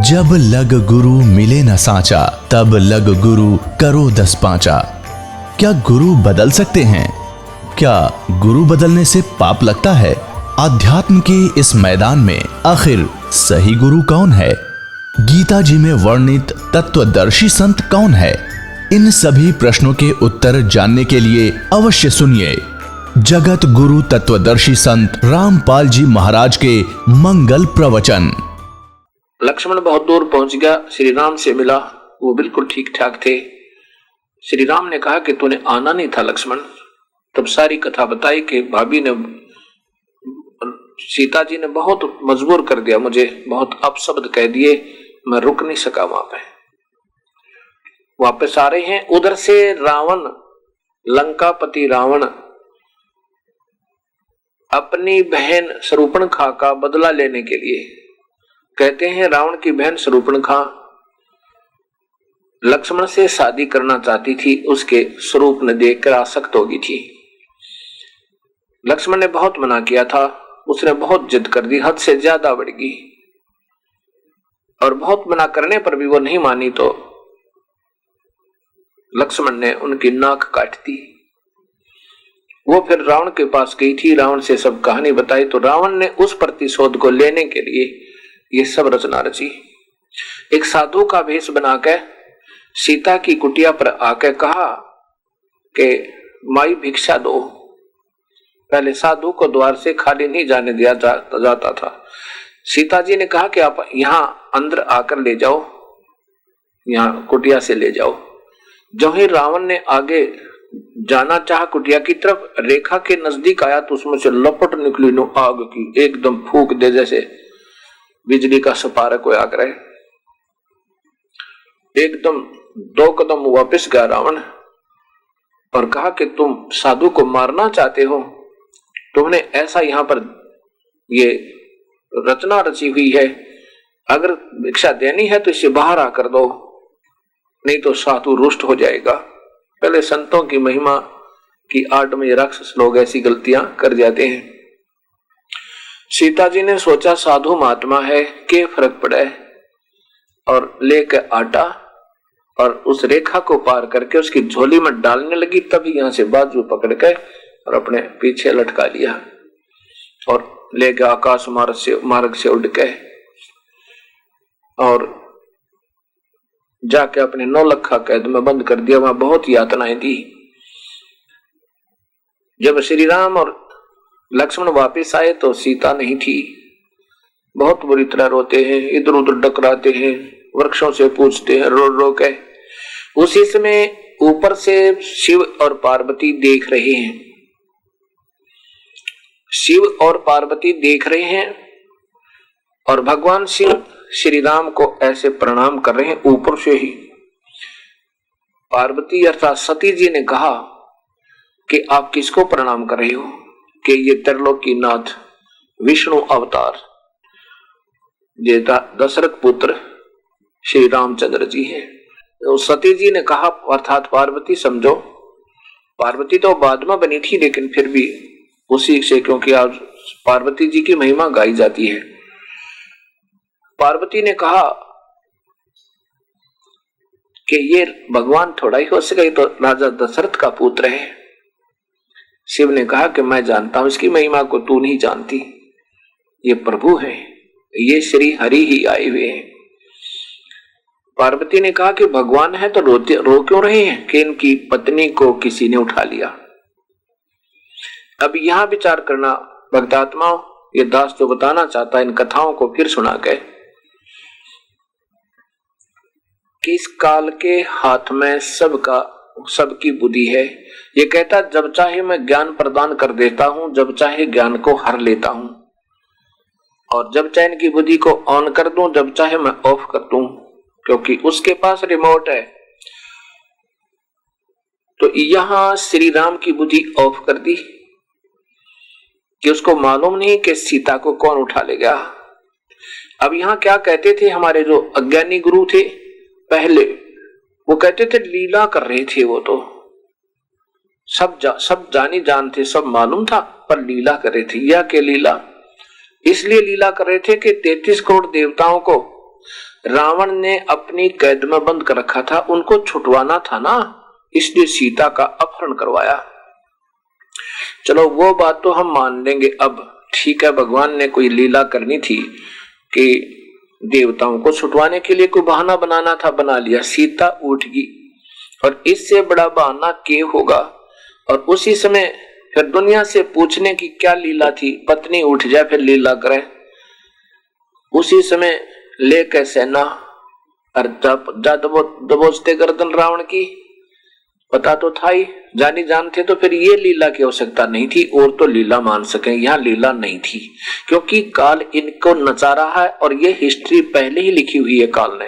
जब लग गुरु मिले न सांचा, तब लग गुरु करो 10 पांचा। क्या गुरु बदल सकते हैं? क्या गुरु बदलने से पाप लगता है? अध्यात्म के इस मैदान में आखिर सही गुरु कौन है? गीता जी में वर्णित तत्वदर्शी संत कौन है? इन सभी प्रश्नों के उत्तर जानने के लिए अवश्य सुनिए जगत गुरु तत्वदर्शी संत रामपाल जी महाराज के मंगल प्रवचन। लक्ष्मण बहुत दूर पहुंच गया, श्री राम से मिला, वो बिल्कुल ठीक ठाक थे। श्री राम ने कहा कि तूने आना नहीं था लक्ष्मण। तब सारी कथा बताई कि भाभी ने, सीता जी ने बहुत मजबूर कर दिया मुझे, बहुत अपशब्द कह दिए, मैं रुक नहीं सका वहां पे। वापस आ रहे हैं, उधर से रावण, लंकापति रावण अपनी बहन शूर्पणखा का बदला लेने के लिए, कहते हैं रावण की बहन शूर्पणखा लक्ष्मण से शादी करना चाहती थी, उसके स्वरूप ने देखकर आसक्त हो गई थी। लक्ष्मण ने बहुत मना किया था, उसने बहुत जिद कर दी, हद से ज्यादा बढ़ गई, और बहुत मना करने पर भी वो नहीं मानी तो लक्ष्मण ने उनकी नाक काट दी। वो फिर रावण के पास गई थी, रावण से सब कहानी बताई, तो रावण ने उस प्रतिशोध को लेने के लिए ये सब रचना रची। एक साधु का भेष बनाकर सीता की कुटिया पर आकर कहा कि माई भिक्षा दो। पहले साधु को द्वार से खाली नहीं जाने दिया जाता था। सीता जी ने कहा कि आप यहां अंदर आकर ले जाओ, यहां कुटिया से ले जाओ। जो ही रावण ने आगे जाना चाहा कुटिया की तरफ, रेखा के नजदीक आया तो उसमें से लपट निकली नो आग की, एकदम फूंक दे जैसे बिजली का सपारक हो आग रहे। एकदम 2 कदम वापस गया रावण और कहा कि तुम साधु को मारना चाहते हो, तुमने ऐसा यहां पर ये रचना रची हुई है, अगर भिक्षा देनी है तो इसे बाहर आकर दो, नहीं तो साधु रुष्ट हो जाएगा। पहले संतों की महिमा की आड़ में राक्षस लोग ऐसी गलतियां कर जाते हैं। सीता जी ने सोचा साधु महात्मा है, के फर्क पड़े, और लेकर आटा और उस रेखा को पार करके उसकी झोली में डालने लगी। तभी यहां से बाजू पकड़ के और अपने पीछे लटका लिया और लेकर आकाश मार्ग से उड़ के और जाके अपने 9 लखा कैद में बंद कर दिया। वहां बहुत यातनाएं दी। जब श्री राम और लक्ष्मण वापस आए तो सीता नहीं थी। बहुत बुरी तरह रोते हैं, इधर उधर डकराते हैं, वृक्षों से पूछते हैं रो रो के। उसी समय ऊपर से शिव और पार्वती देख रहे हैं। शिव और पार्वती देख रहे हैं और भगवान शिव श्री राम को ऐसे प्रणाम कर रहे हैं ऊपर से ही। पार्वती अर्थात सती जी ने कहा कि आप किसको प्रणाम कर रहे हो? कि ये त्रिलोकीनाथ विष्णु अवतार ये दशरथ पुत्र श्री रामचंद्र जी हैं। तो सती जी ने कहा अर्थात पार्वती समझो, पार्वती तो बाद में बनी थी लेकिन फिर भी उसी से, क्योंकि आज पार्वती जी की महिमा गाई जाती है। पार्वती ने कहा कि ये भगवान थोड़ा ही हो सके, तो राजा दशरथ का पुत्र है। शिव ने कहा कि मैं जानता हूं इसकी महिमा को, तू नहीं जानती, ये प्रभु है, ये श्री हरि ही आए हुए हैं। पार्वती ने कहा कि भगवान है तो रो क्यों रहे हैं कि इनकी पत्नी को किसी ने उठा लिया। अब यहां विचार करना भक्तात्माओं, ये दास जो बताना चाहता है इन कथाओं को फिर सुना के, कि इस काल के हाथ में सबकी बुद्धि है। ये कहता जब चाहे मैं ज्ञान प्रदान कर देता हूं, जब चाहे ज्ञान को हर लेता हूं, और जब चाहे इनकी बुद्धि को ऑन कर दूं, जब चाहे मैं ऑफ कर दूं, क्योंकि उसके पास रिमोट है। तो यहां श्री राम की बुद्धि ऑफ कर दी कि उसको मालूम नहीं कि सीता को कौन उठा ले गया। अब यहां क्या कहते थे हमारे जो अज्ञानी गुरु थे पहले, वो कहते थे लीला कर रहे थे, वो तो सब जानी जान थे, सब मालूम था, पर लीला कर रहे थे। या के लीला इसलिए लीला कर रहे थे कि 33 करोड़ देवताओं को रावण ने अपनी कैद में बंद कर रखा था, उनको छुटवाना था ना, इसलिए सीता का अपहरण करवाया। चलो वो बात तो हम मान लेंगे। अब ठीक है, भगवान ने कोई लीला करनी थी कि देवताओं को छुटवाने के लिए कोई बहाना बनाना था, बना लिया, सीता उठ गई। और इससे बड़ा बहाना के होगा। और उसी समय फिर दुनिया से पूछने की क्या लीला थी, पत्नी उठ जाए फिर लीला करे। उसी समय लेकर सेना और दबोचते गर्दन रावण की, पता तो था ही, जानी जानते तो फिर ये लीला की आवश्यकता नहीं थी। और तो लीला मान सके, यहाँ लीला नहीं थी, क्योंकि काल इनको नचा रहा है और ये हिस्ट्री पहले ही लिखी हुई है काल ने।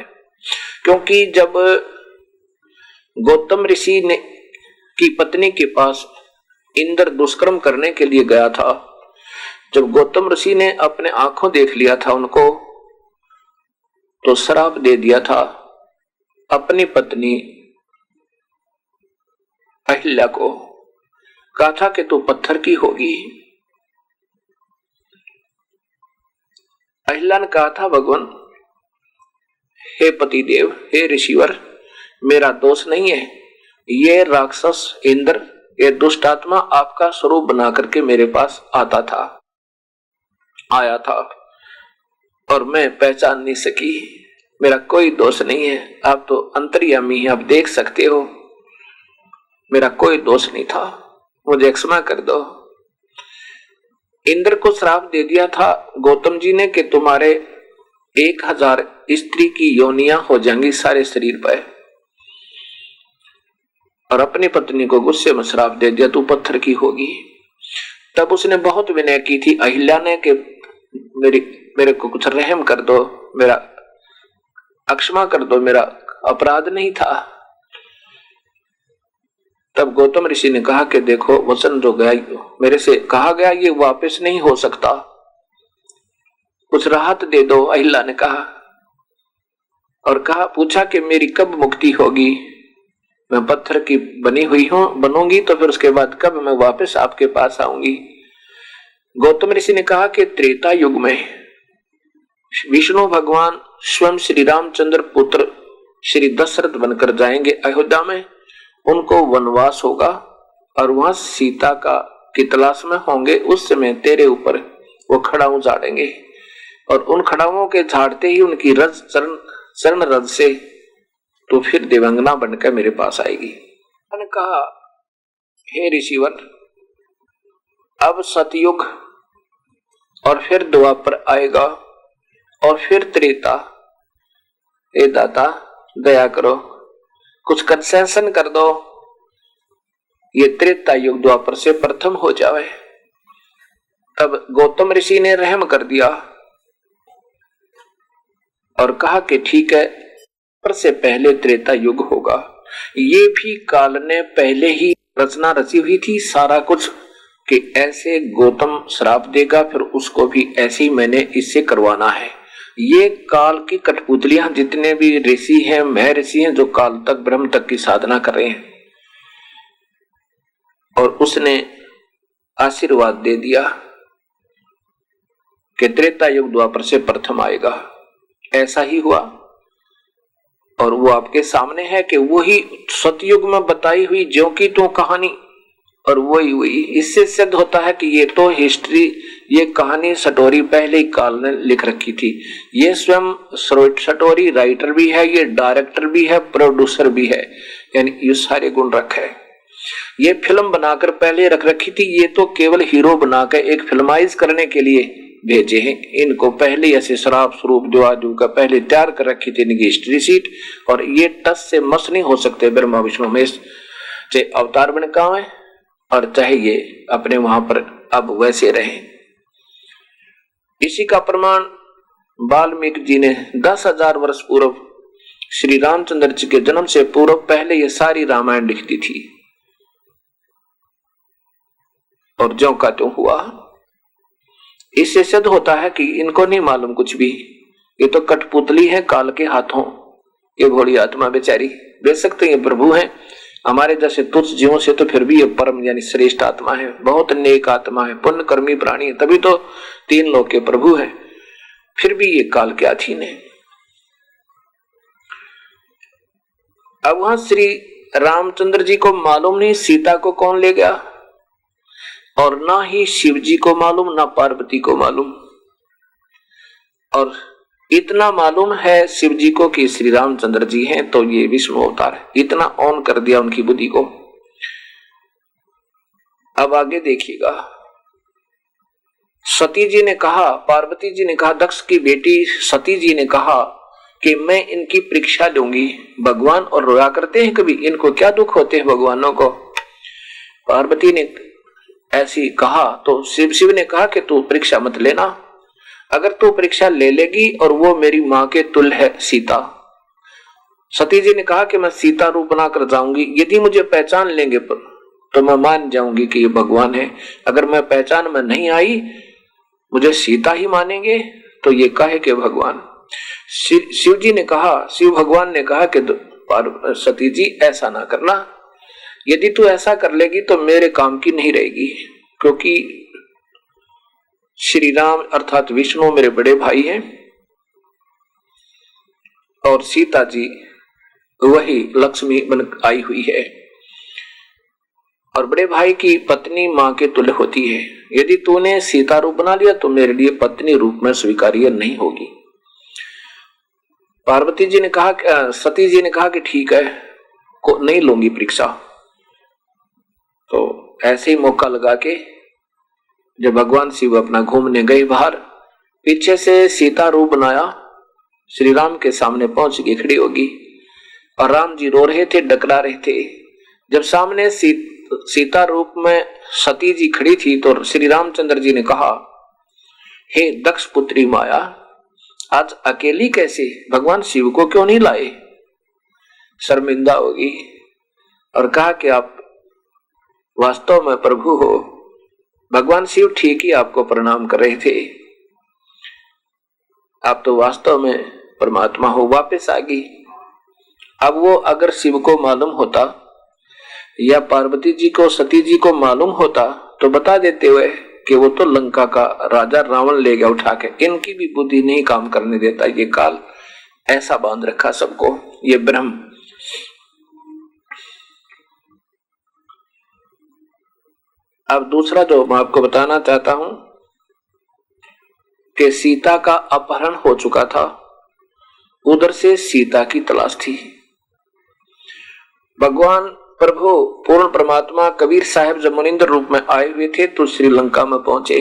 क्योंकि जब गौतम ऋषि ने की पत्नी के पास इंद्र दुष्कर्म करने के लिए गया था, जब गौतम ऋषि ने अपने आंखों देख लिया था उनको, तो श्राप दे दिया था अपनी पत्नी अहिल्या को, कहा था कि तू पत्थर की होगी। अहिल्या ने कहा था, भगवान, हे पतिदेव, हे ऋषिवर, मेरा दोष नहीं है, ये राक्षस इंद्र, ये दुष्ट आत्मा आपका स्वरूप बना करके मेरे पास आया था और मैं पहचान नहीं सकी, मेरा कोई दोष नहीं है। आप तो अंतर्यामी हैं, आप देख सकते हो, मेरा कोई दोष नहीं था, मुझे क्षमा कर दो। इंद्र को श्राप दे दिया था गौतम जी ने कि तुम्हारे 1000 स्त्री की योनियां हो जाएंगी सारे शरीर पर, और अपनी पत्नी को गुस्से में श्राप दे दिया, तू पत्थर की होगी। तब उसने बहुत विनय की थी अहिल्या ने कि मेरे को कुछ रहम कर दो, मेरा अक्षमा कर दो, मेरा अपराध नहीं था। तब गौतम ऋषि ने कहा कि देखो, वचन जो गया मेरे से कहा गया ये वापस नहीं हो सकता, कुछ राहत दे दो। अहिल्या ने कहा और कहा, पूछा कि मेरी कब मुक्ति होगी, मैं पत्थर की बनी हुई हूं, बनूंगी तो फिर उसके बाद कब मैं वापस आपके पास आऊंगी। गौतम ऋषि ने कहा कि त्रेता युग में विष्णु भगवान स्वयं श्री रामचंद्र पुत्र श्री दशरथ बनकर जाएंगे अयोध्या में, उनको वनवास होगा और वहां सीता की तलाश में होंगे। उस समय तेरे ऊपर वो खड़ाऊ झाड़ेंगे और उन खड़ाओं के झाड़ते ही उनकी रज चरण रज से तो फिर देवांगना बनकर मेरे पास आएगी। मैंने कहा, हे ऋषिवर, अब सतयुग और फिर द्वापर आएगा और फिर त्रेता, हे दाता दया करो, कुछ कंसेशन कर दो, ये त्रेता युग द्वापर से प्रथम हो जाए। तब गौतम ऋषि ने रहम कर दिया और कहा कि ठीक है, पर से पहले त्रेता युग होगा। ये भी काल ने पहले ही रचना रची हुई थी सारा कुछ, कि ऐसे गौतम श्राप देगा, फिर उसको भी ऐसे ही मैंने इससे करवाना है। ये काल की कठपुतलियां जितने भी ऋषि हैं, महर्षि हैं, जो काल तक ब्रह्म तक की साधना कर रहे हैं, और उसने आशीर्वाद दे दिया कि त्रेता युग द्वापर से प्रथम आएगा। ऐसा ही हुआ और वो आपके सामने है कि वही सतयुग में बताई हुई ज्यों की त्यों कहानी और वही हुई। इससे सिद्ध होता है कि ये तो हिस्ट्री, ये कहानी सटोरी पहले ही काल ने लिख रखी थी। ये स्वयं सटोरी राइटर भी है, ये डायरेक्टर भी है, प्रोड्यूसर भी है, यानी ये सारे गुण रखे है। ये फिल्म बनाकर पहले रख रखी थी, ये तो केवल हीरो बनाकर एक फिल्माइज करने के लिए भेजे हैं। इनको पहले ऐसे शराब स्वरूप जो का पहले तैयार कर रखी थी इनकी हिस्ट्री सीट, और ये टस से मस नहीं हो सकते ब्रह्मा विष्णु महेश, चाहे अवतार बन का है और चाहे ये अपने वहां पर अब वैसे रहे। इसी का प्रमाण वाल्मीकि जी ने 10,000 वर्ष पूर्व श्री रामचंद्र जी के जन्म से पूर्व पहले ये सारी रामायण लिख दी थी, और ज्यों का त्यों हुआ। इससे सिद्ध होता है कि इनको नहीं मालूम कुछ भी, ये तो कठपुतली है काल के हाथों। ये भोली आत्मा बेचारी, देख सकते हैं ये प्रभु हैं हमारे जैसे तुच्छ जीवों से, तो फिर भी ये परम यानी श्रेष्ठ आत्मा है, बहुत नेक आत्मा है, पुण्य कर्मी प्राणी है, तभी तो 3 लोक के प्रभु है, फिर भी ये काल के अधीन है। अब वहां श्री रामचंद्र जी को मालूम नहीं सीता को कौन ले गया, और ना ही शिव जी को मालूम, ना पार्वती को मालूम। और इतना मालूम है शिव जी को कि श्री रामचंद्र जी हैं, तो ये विष्णु अवतार है। इतना ऑन कर दिया उनकी बुद्धि को। अब आगे देखिएगा, सती जी ने कहा, पार्वती जी ने कहा, दक्ष की बेटी सती जी ने कहा कि मैं इनकी परीक्षा लूंगी। भगवान और रोया करते हैं कभी, इनको क्या दुख होते हैं भगवानों को। पार्वती ने ऐसी कहा तो शिव ने कहा कि तू परीक्षा मत लेना, अगर तू परीक्षा ले लेगी और वो मेरी माँ के तुल्य है सीता। सती जी ने कहा कि मैं सीता रूप बनाकर जाऊंगी, यदि मुझे पहचान लेंगे तो मैं मान जाऊंगी कि ये भगवान है। अगर मैं पहचान में नहीं आई, मुझे सीता ही मानेंगे तो ये कहे कि भगवान। शिव जी ने कहा, शिव भगवान ने कहा कि सती जी ऐसा ना करना, यदि तू ऐसा कर लेगी तो मेरे काम की नहीं रहेगी, क्योंकि श्री राम अर्थात विष्णु मेरे बड़े भाई हैं और सीता जी वही लक्ष्मी बन आई हुई है, और बड़े भाई की पत्नी मां के तुल्य होती है। यदि तूने सीता रूप बना लिया तो मेरे लिए पत्नी रूप में स्वीकार्य नहीं होगी। पार्वती जी ने कहा, सती जी ने कहा कि ठीक है, को नहीं लूंगी परीक्षा। तो ऐसे ही मौका लगा के जब भगवान शिव अपना घूमने गए बाहर, पीछे से सीता रूप बनाया, श्री राम के सामने पहुंच के खड़ी होगी और राम जी रो रहे थे, डकरा रहे थे। जब सामने सीता रूप में सती जी खड़ी थी तो श्री रामचंद्र जी ने कहा, हे दक्ष पुत्री माया, आज अकेली कैसे, भगवान शिव को क्यों नहीं लाए। शर्मिंदा होगी और कहा कि आप वास्तव में प्रभु हो, भगवान शिव ठीक ही आपको प्रणाम कर रहे थे, आप तो वास्तव में परमात्मा हो। वापस आ गई। अब वो अगर शिव को मालूम होता या पार्वती जी को, सती जी को मालूम होता तो बता देते हुए कि वो तो लंका का राजा रावण ले गया उठा के। इनकी भी बुद्धि नहीं काम करने देता ये काल, ऐसा बांध रखा सबको ये ब्रह्म। अब दूसरा जो मैं आपको बताना चाहता हूं कि सीता का अपहरण हो चुका था, उधर से सीता की तलाश थी। भगवान प्रभु पूर्ण परमात्मा कबीर साहब जब मुनिंद्र रूप में आए हुए थे तो श्रीलंका में पहुंचे।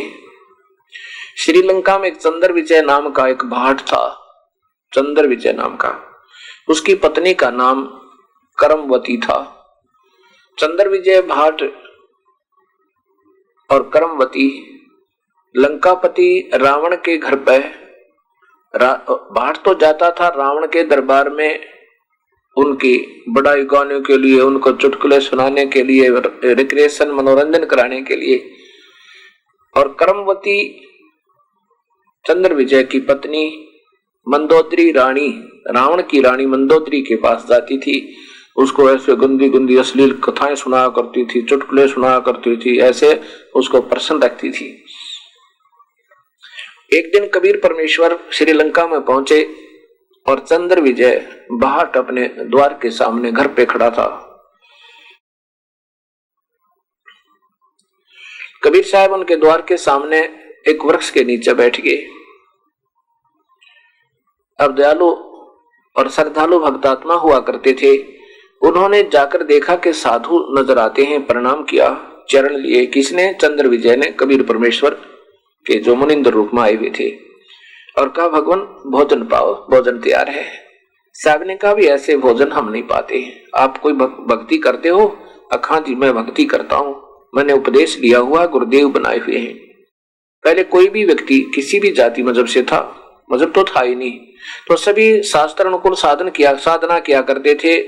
श्रीलंका में एक चंद्र विजय नाम का एक भाट था, चंद्र विजय नाम का, उसकी पत्नी का नाम करमवती था। चंद्र विजय भाट और करमवती लंकापति रावण के घर पे, भाट तो जाता था रावण के दरबार में उनकी बड़ाई गाने के लिए, उनको चुटकुले सुनाने के लिए, रिक्रिएशन मनोरंजन कराने के लिए। और करमवती चंद्र विजय की पत्नी मंदोदरी रानी, रावण की रानी मंदोदरी के पास जाती थी, उसको ऐसे गंदी गंदी अश्लील कथाएं सुनाया करती थी, चुटकुले सुनाया करती थी, ऐसे उसको प्रसन्न रखती थी। एक दिन कबीर परमेश्वर श्रीलंका में पहुंचे और चंद्र विजय भाट अपने द्वार के सामने घर पे खड़ा था। कबीर साहब उनके द्वार के सामने एक वृक्ष के नीचे बैठ गए। अब दयालु और श्रद्धालु भक्तात्मा हुआ करते थे, उन्होंने जाकर देखा कि साधु नजर आते हैं, प्रणाम किया, चरण लिए। किसने? चंद्र विजय ने, कबीर परमेश्वर के जो मुनिंद्र रूप में आए हुए थे, और कहा भगवान भोजन पाओ, भोजन तैयार है। साहब ने कहा भी ऐसे भोजन हम नहीं पाते, आप कोई भक्ति करते हो? अखा जी मैं भक्ति करता हूं, मैंने उपदेश लिया हुआ, गुरुदेव बनाए हुए हैं। पहले कोई भी व्यक्ति किसी भी जाति मजहब से था, मजहब तो था ही नहीं, तो सभी शास्त्र अनुकूल साधना किया करते थे,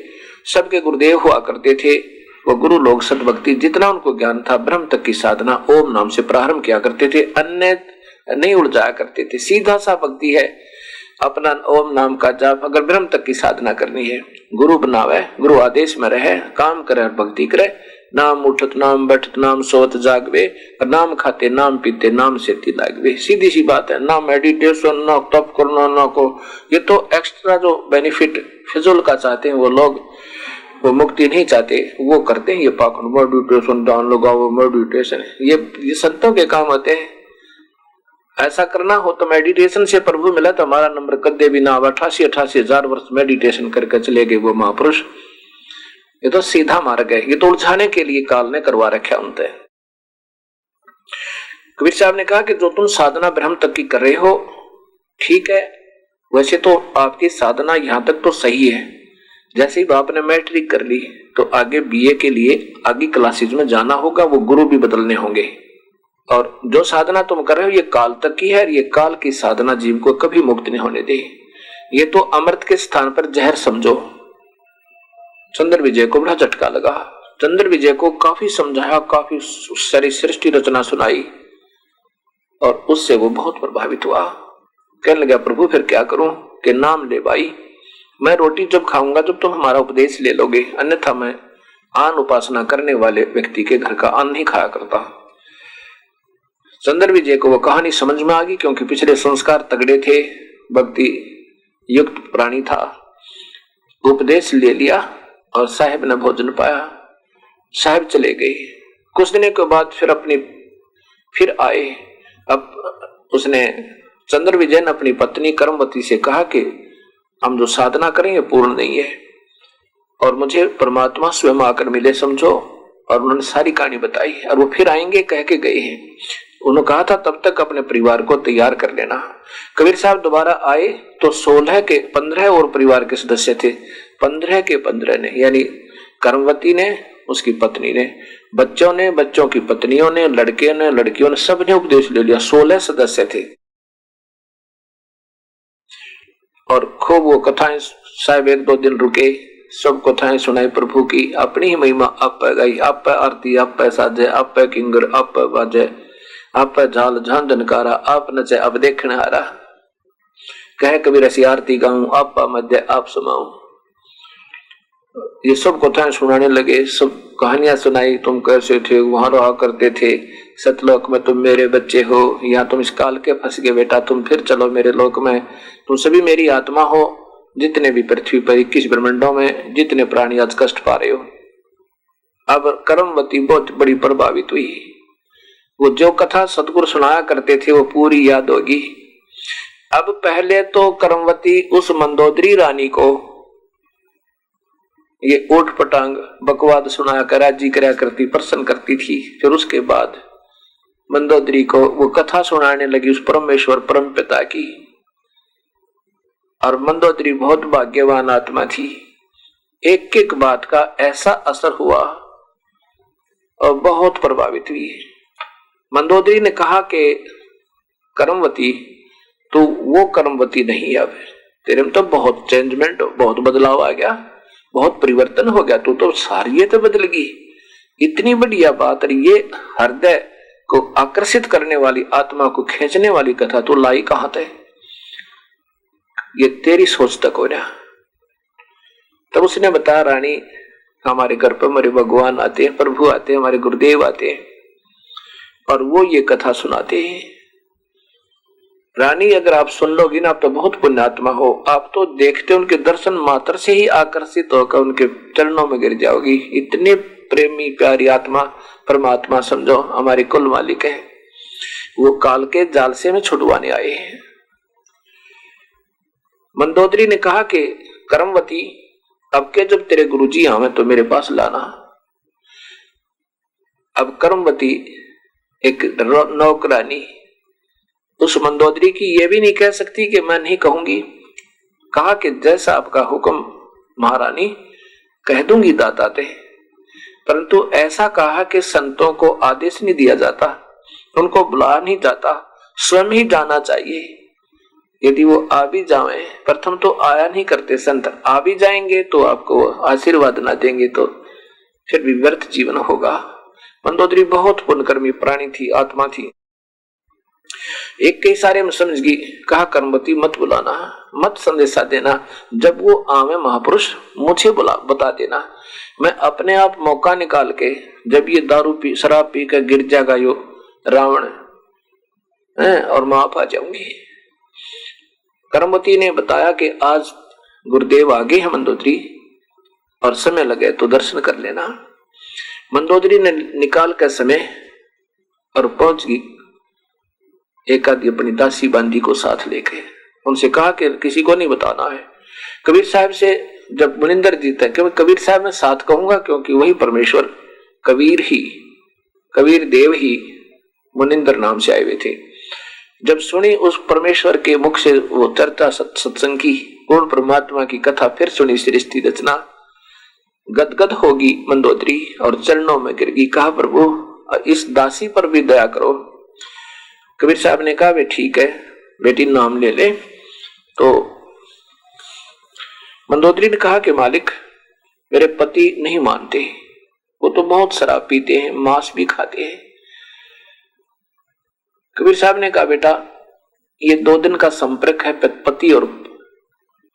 सबके गुरुदेव हुआ करते थे। वो गुरु लोग सदभक्ति जितना उनको ज्ञान था ब्रह्म तक की साधना ओम नाम से प्रारंभ किया करते थे, अन्य नहीं उलझाया करते थे। सीधा सा भक्ति है, अपना ओम नाम का जाप, अगर ब्रह्म तक की साधना करनी है, गुरु बनावे, गुरु आदेश में रहे, काम करे और भक्ति करे। नाम उठत नाम बैठत नाम सोत जागवे, नाम खाते नाम पीते नाम से लागवे। सीधी सी बात है, ना मेडिटेशन ना तप करना ना को, ये तो एक्स्ट्रा जो बेनिफिट फिजूल का चाहते हैं वो लोग, वो मुक्ति नहीं चाहते, वो करते हैं ये पाखंड, मेडिटेशन, ध्यान लगाओ, मेडिटेशन। ये संतों के काम होते हैं। ऐसा करना हो तो मेडिटेशन से प्रभु मिला तो हमारा नंबर कदे भी ना। 88,000 वर्ष मेडिटेशन करके चले गए वो महापुरुष। ये तो सीधा मार्ग है, ये तो उलझाने के लिए काल ने करवा रखा उनसे। कबीर साहब ने कहा कि जो तुम साधना ब्रह्म तक की कर रहे हो ठीक है, वैसे तो आपकी साधना यहां तक तो सही है। जैसे ही आपने मैट्रिक कर ली तो आगे बीए के लिए आगे क्लासेज में जाना होगा, वो गुरु भी बदलने होंगे। और जो साधना तुम कर रहे हो ये काल तक की है, ये काल की साधना जीव को कभी मुक्त नहीं होने दे। ये तो अमृत के स्थान पर जहर समझो। चंद्र विजय को बड़ा झटका लगा। चंद्र विजय को काफी समझाया, काफी सारी सृष्टि रचना सुनाई और उससे वो बहुत प्रभावित हुआ। कहने लगा प्रभु फिर क्या करूं कि नाम ले भाई, मैं रोटी जब खाऊंगा जब तुम हमारा उपदेश ले लोगे, अन्यथा मैं आन उपासना करने वाले व्यक्ति के घर का अन्न नहीं खाया करता। चंद्र विजय को वो कहानी समझ में आ गई, क्योंकि पिछले संस्कार तगड़े थे, भक्ति युक्त प्राणी था। उपदेश ले लिया और साहेब ने भोजन पाया। साहेब चले गए। कुछ दिनों के बाद फिर आए। अब उसने चंद्र विजय ने अपनी पत्नी कर्मवती से कहा कि हम जो साधना करें ये पूर्ण नहीं है और मुझे परमात्मा स्वयं आकर मिले समझो। और उन्होंने सारी कहानी बताई और वो फिर आएंगे कह के गए हैं। उन्होंने कहा था तब तक अपने परिवार को तैयार कर लेना। कबीर साहब दोबारा आए तो 16 के 15 और परिवार के सदस्य थे। 15 के 15 ने, यानी कर्मवती ने, उसकी पत्नी ने, बच्चों ने, बच्चों की पत्नियों ने, लड़के ने, लड़कियों ने, सबने उपदेश ले लिया। 16 सदस्य थे और खूब वो कथाएं साहब 1-2 दिन रुके, सब कथाएं सुनाई प्रभु की। अपनी ही महिमा आप पे गई, आप पे आरती, आप पे साजे, आप पे किंगर, आप पे बाजे, आप पे झाल झांझनकारा, आप नचे अब देखने हारा। कहे कबीर ऐसी आरती गाऊं, आप पा मध्य आप सुनाऊं। ये सब कथाएं सुनाने लगे, सब कहानियां सुनाई। तुम कैसे थे, वहां रहा करते थे, सतलोक में तुम मेरे बच्चे हो, यहाँ तुम इस काल के फंस गए बेटा, तुम फिर चलो मेरे लोक में, तुम सभी मेरी आत्मा हो। जितने भी पृथ्वी पर 21 ब्रह्मांडों में जितने प्राणी आज कष्ट पा रहे हो। अब कर्मवती बहुत बड़ी प्रभावित हुई। वो जो कथा सतगुरु सुनाया करते थे वो पूरी याद होगी। अब पहले तो कर्मवती उस मंदोदरी रानी को ये ऊट पटांग बकवाद सुनाया कर राजी कराया करती, प्रसन्न करती थी। फिर उसके बाद मंदोदरी को वो कथा सुनाने लगी उस परमेश्वर परम पिता की। और मंदोदरी बहुत भाग्यवान आत्मा थी। एक एक बात का ऐसा असर हुआ और बहुत प्रभावित हुई। मंदोदरी ने कहा कि कर्मवती तो वो कर्मवती नहीं, अब तेरे में तो बहुत चेंजमेंट, बहुत बदलाव आ गया, बहुत परिवर्तन हो गया, तू तो सारी तो बदल गई। इतनी बढ़िया बात, और ये हृदय को आकर्षित करने वाली, आत्मा को खींचने वाली कथा तू लाई कहां थे, ये तेरी सोच तक हो रहा। तब उसने बताया रानी हमारे घर पर हमारे भगवान आते हैं, प्रभु आते हैं, हमारे गुरुदेव आते हैं और वो ये कथा सुनाते हैं। रानी अगर आप सुन लोगी ना, आप तो बहुत पुण्यात्मा हो, आप तो देखते उनके दर्शन मात्र से ही आकर्षित होकर उनके चरणों में गिर जाओगी। इतने प्रेमी प्यारी आत्मा परमात्मा समझो हमारे कुल मालिक है। वो काल के जाल से में छुड़वाने आए हैं। मंदोदरी ने कहा कि कर्मवती अब के जब तेरे गुरुजी आवे तो मेरे पास लाना। अब कर्मवती एक नौकरानी उस मंदोदरी की ये भी नहीं कह सकती कि मैं नहीं कहूंगी। कहा कि जैसा आपका हुक्म महारानी, कह दूंगी दाताते। परंतु ऐसा कहा कि संतों को आदेश नहीं दिया जाता, उनको बुला नहीं जाता, स्वयं ही जाना चाहिए। यदि वो आ भी जाए, प्रथम तो आया नहीं करते संत, आ भी जाएंगे तो आपको आशीर्वाद ना देंगे तो फिर भी व्यर्थ जीवन होगा। मंदोदरी बहुत पुण्यकर्मी प्राणी थी, आत्मा थी। एक के इशारे में समझ गई। कहा कर्मवती मत बुलाना, मत संदेशा देना, जब वो आवे महापुरुष मुझे बता देना। मैं अपने आप मौका निकाल के, जब ये दारू पी शराब पी कर गिर जाएगा यो रावण और माफ आ जाऊंगी। कर्मवती ने बताया कि आज गुरुदेव आ गए हैं मंदोदरी, और समय लगे तो दर्शन कर लेना। मंदोदरी ने निकाल कर समय और पहुंच गई एक आदि अपनी दासी बांदी को साथ लेके। उनसे कहा कि किसी को नहीं बताना है। कबीर साहब से जब मुनिंदर जी तक कि कबीर साहब मैं साथ कहूंगा, क्योंकि वही परमेश्वर कबीर देव ही मुनिंदर नाम से आए हुए थे। जब सुनी उस परमेश्वर के मुख से वो चर्चा सत्संग की, पूर्ण परमात्मा की कथा फिर सुनी, सृष्टि रचना, गदगद होगी मंदोदरी और चरणों में गिर गई। कहा प्रभु इस दासी पर भी दया करो। कबीर साहब ने कहा वे ठीक है बेटी नाम ले ले। तो मंदोदरी ने कहा कि मालिक मेरे पति नहीं मानते, वो तो बहुत शराब पीते हैं, मांस भी खाते हैं। कबीर साहब ने कहा बेटा ये 2 दिन का संपर्क है पति और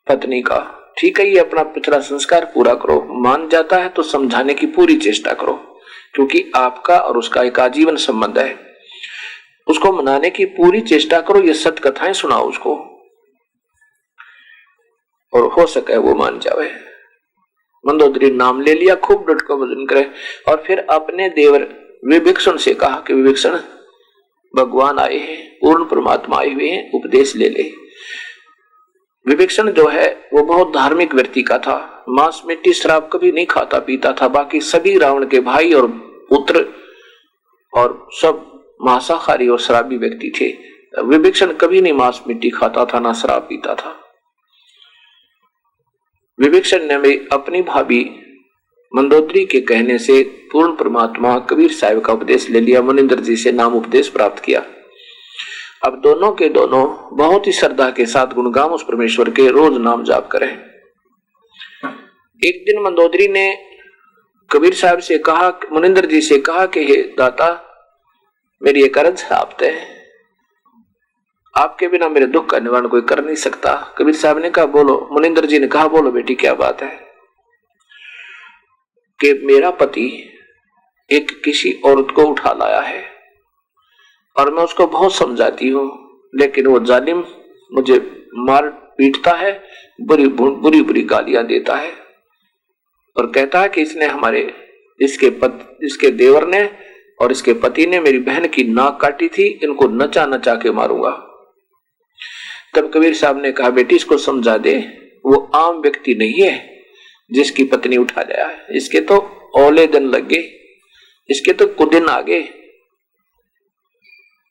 पत्नी का, ठीक है, ये अपना पिछला संस्कार पूरा करो। मान जाता है तो समझाने की पूरी चेष्टा करो, क्योंकि आपका और उसका एक आजीवन संबंध है। उसको मनाने की पूरी चेष्टा करो, ये सत्य कथाएं सुनाओ उसको, और हो सके वो मान जावे। मंदोदरी नाम ले लिया, खूब डट कर भजन करे और फिर अपने देवर विभीषण से कहा कि विभीषण भगवान आए हैं, पूर्ण परमात्मा आए हुए हैं, उपदेश ले ले। विभीषण जो है वो बहुत धार्मिक व्यक्ति का था, मांस मिट्टी शराब कभी नहीं खाता पीता था। बाकी सभी रावण के भाई और पुत्र और सब मांसाहारी और शराबी व्यक्ति थे। विभीषण कभी नहीं मांस मिट्टी खाता था, ना शराब पीता था। विभीषण ने भी अपनी भाभी मंदोदरी के कहने से पूर्ण परमात्मा कबीर साहब का उपदेश ले लिया, मुनिंदर जी से नाम उपदेश प्राप्त किया। अब दोनों के दोनों बहुत ही श्रद्धा के साथ गुणगान उस परमेश्वर के रोज नाम जाप करें। एक दिन मंदोदरी ने कबीर साहब से कहा, मुनिंदर जी से कहा कि हे दाता मेरी एक अर्ज है आपसे, आपके बिना मेरे दुख का निवारण कोई कर नहीं सकता। कबीर साहब ने कहा बोलो। मुनिंदर जी ने कहा बोलो बेटी क्या बात है। कि मेरा पति एक किसी औरत को उठा लाया है और मैं उसको बहुत समझाती हूँ, लेकिन वो जालिम मुझे मार पीटता है, बुरी बुरी गालियां देता है और कहता है कि इसने इसके देवर ने और इसके पति ने मेरी बहन की नाक काटी थी, इनको नचा नचा के मारूंगा। तब कबीर साहब ने कहा बेटी इसको समझा दे, वो आम व्यक्ति नहीं है जिसकी पत्नी उठा लाया है, इसके तो औले दिन लग गए, इसके तो कुदिन आ गए,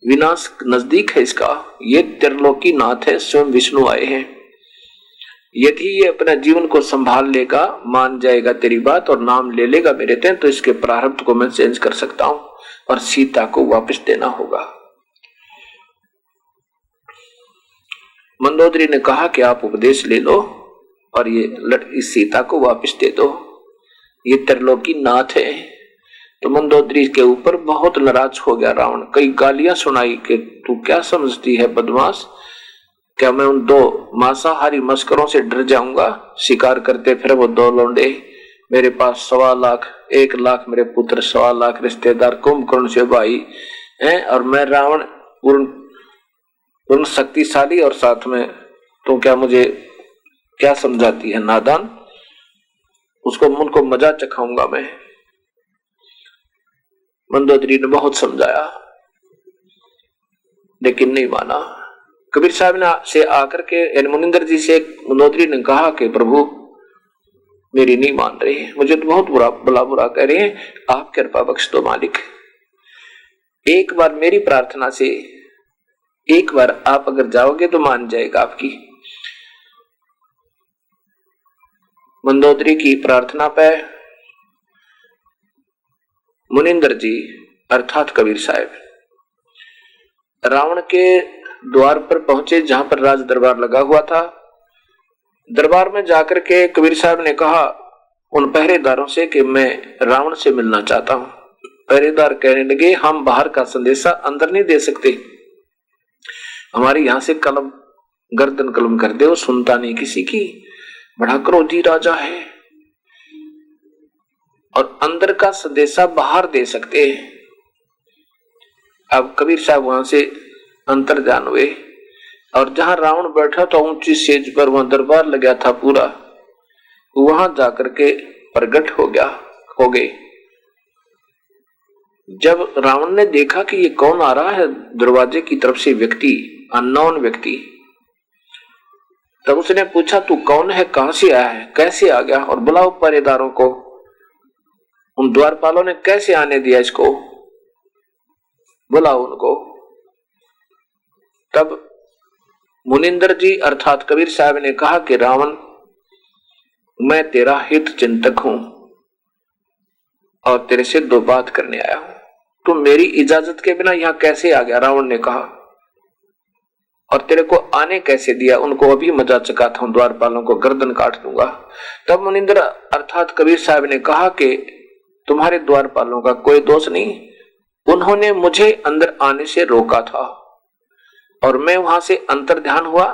विनाश नजदीक है इसका। ये त्रिलोकी नाथ है, स्वयं विष्णु आए हैं। यदि ये अपना जीवन को संभाल लेगा, मान जाएगा तेरी बात और नाम ले लेगा मेरे तें, तो इसके प्रारब्ध को मैं चेंज कर सकता हूं और सीता को वापस देना होगा। मंदोदरी ने कहा कि आप उपदेश ले लो और ये इस सीता को वापस दे दो, ये त्रिलोकी नाथ है। तो मंदोदरी के ऊपर बहुत नाराज हो गया रावण, कई गालियां सुनाई कि तू क्या समझती है बदमाश, क्या मैं उन 2 मांसाहारी मस्करों से डर जाऊंगा? शिकार करते फिर वो 2 लौंडे, मेरे पास 1.25 लाख, 1 लाख मेरे पुत्र, 1.25 लाख रिश्तेदार, कुंभकर्ण से भाई हैं, और मैं रावण पूर्ण शक्तिशाली, और साथ में तो क्या मुझे क्या समझाती है नादान, उसको उनको मजा चखाऊंगा मैं। मंदोदरी ने बहुत समझाया लेकिन नहीं माना। कबीर साहब ने से आकर के मुनिंदर जी से मंदोदरी ने कहा कि प्रभु मेरी नहीं मान रही है, मुझे तो बहुत बुरा कह रहे हैं, आप कृपा बख्श दो मालिक। एक बार मेरी प्रार्थना से एक बार आप अगर जाओगे तो मान जाएगा आपकी। मंदोदरी की प्रार्थना पे मुनिंदर जी अर्थात कबीर साहब रावण के द्वार पर पहुंचे, जहां पर राज दरबार लगा हुआ था। दरबार में जाकर के कबीर साहब ने कहा उन पहरेदारों से कि मैं रावण से मिलना चाहता हूं। पहरेदार कहने लगे हम बाहर का संदेशा अंदर नहीं दे सकते, हमारे यहां से कलम गर्दन कलम कर दे, वो सुनता नहीं किसी की, बड़ा क्रोधी राजा है, और अंदर का संदेशा बाहर दे सकते हैं। अब कबीर साहब वहां से अंतर्ध्यान हुए और जहां रावण बैठा था ऊंची सेज पर, वहां दरबार लगा था पूरा, वहां जाकर के प्रकट हो गए। जब रावण ने देखा कि ये कौन आ रहा है दरवाजे की तरफ से व्यक्ति, अननोन व्यक्ति, तब उसने पूछा तू कौन है, कहां से आया है, कैसे आ गया, और बुलाओ पहरेदारों को। उन द्वारपालों ने कैसे आने दिया इसको, बुलाओ उनको। तब मुनिंदर जी अर्थात कबीर साहब ने कहा कि रावण, मैं तेरा हित चिंतक हूं और तेरे से दो बात करने आया हूं। तू मेरी इजाजत के बिना यहां कैसे आ गया, रावण ने कहा, और तेरे को आने कैसे दिया। उनको अभी मजा चकाता हूं, द्वारपालों को गर्दन काट दूंगा। तब मुनिंदर अर्थात कबीर साहब ने कहा कि तुम्हारे द्वारपालों का कोई दोष नहीं, उन्होंने मुझे अंदर आने से रोका था और मैं वहां से अंतर्ध्यान हुआ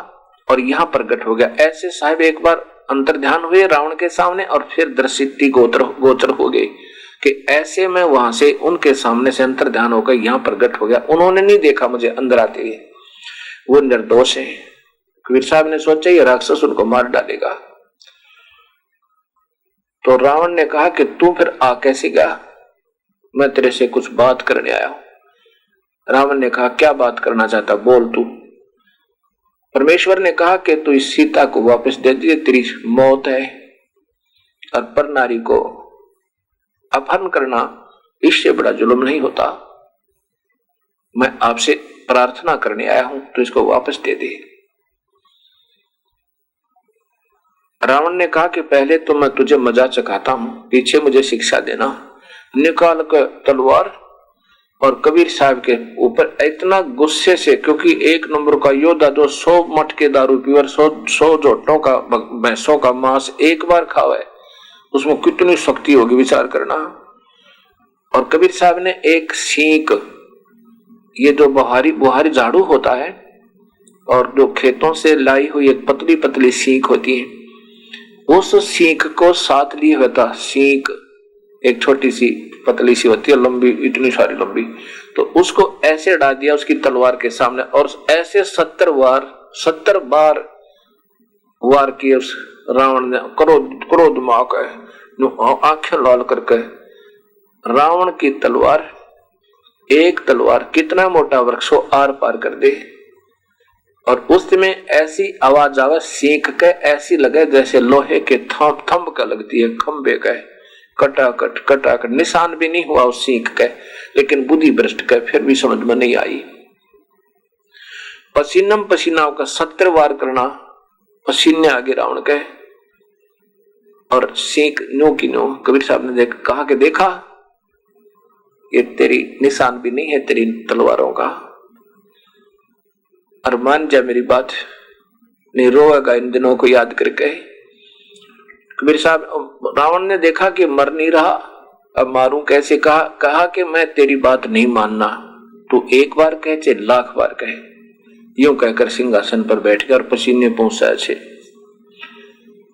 और यहां प्रकट हो गया। ऐसे साहब एक बार अंतर्ध्यान हुए रावण के सामने और फिर दृष्टि गोचर हो गई कि ऐसे मैं वहां से उनके सामने से अंतर्ध्यान होकर यहां प्रकट हो गया। उन्होंने नहीं देखा मुझे अंदर आते हुए, वो निर्दोष है। कबीर साहब ने सोचा ये राक्षस उनको मार डालेगा। तो रावण ने कहा कि तू फिर आ कैसे गया, मैं तेरे से कुछ बात करने आया हूं। रावण ने कहा क्या बात करना चाहता, बोल तू। परमेश्वर ने कहा कि तू इस सीता को वापस दे दे, तेरी मौत है। और पर नारी को अपहरण करना इससे बड़ा जुल्म नहीं होता। मैं आपसे प्रार्थना करने आया हूं, तो इसको वापस दे दे। रावण ने कहा कि पहले तो मैं तुझे मजा चखाता हूं, पीछे मुझे शिक्षा देना। निकाल कर तलवार और कबीर साहब के ऊपर इतना गुस्से से, क्योंकि एक नंबर का योद्धा जो 100 मटके दारू पीवर 100 जोटों का भैंसों का मांस एक बार खावे, उसमें कितनी शक्ति होगी विचार करना। और कबीर साहब ने एक सींक, ये जो बुहारी झाड़ू होता है और जो खेतों से लाई हुई एक पतली पतली सींक होती है, उस सींक को साथ लिए हुआ था। सींक एक छोटी सी पतली सी होती है, लंबी, इतनी सारी लंबी, तो उसको ऐसे डाल दिया उसकी तलवार के सामने और ऐसे 70 बार वार किए उस रावण ने। क्रोध माक है, आंखें लाल करके रावण की तलवार, एक तलवार कितना मोटा वृक्ष हो आर पार कर दे। और उस समय ऐसी आवाज आवे सींक के, ऐसी लगे जैसे लोहे के थंब का लगती है, खंबे का, कटाकट कटाकट, निशान भी नहीं हुआ उस सींक के, लेकिन बुद्धि भ्रष्ट के फिर भी समझ में नहीं आई। पसीनम पसीना का 70 वार करना, पसीने आगे रावण के, और सींक नो की नो। कबीर साहब ने कहा कि देखा ये तेरी निशान भी नहीं है तेरी तलवारों का, और मान जा मेरी बात, नहीं रोएगा इन दिनों को याद करके। कबीर साहब, रावण ने देखा कि मर नहीं रहा, अब मारूं कैसे। कहा कि मैं तेरी बात नहीं मानना, तू एक बार कहे चाहे 1,00,000 बार कहे। यूं कहकर सिंहासन पर बैठ गया और पसीने पहुंचा छे।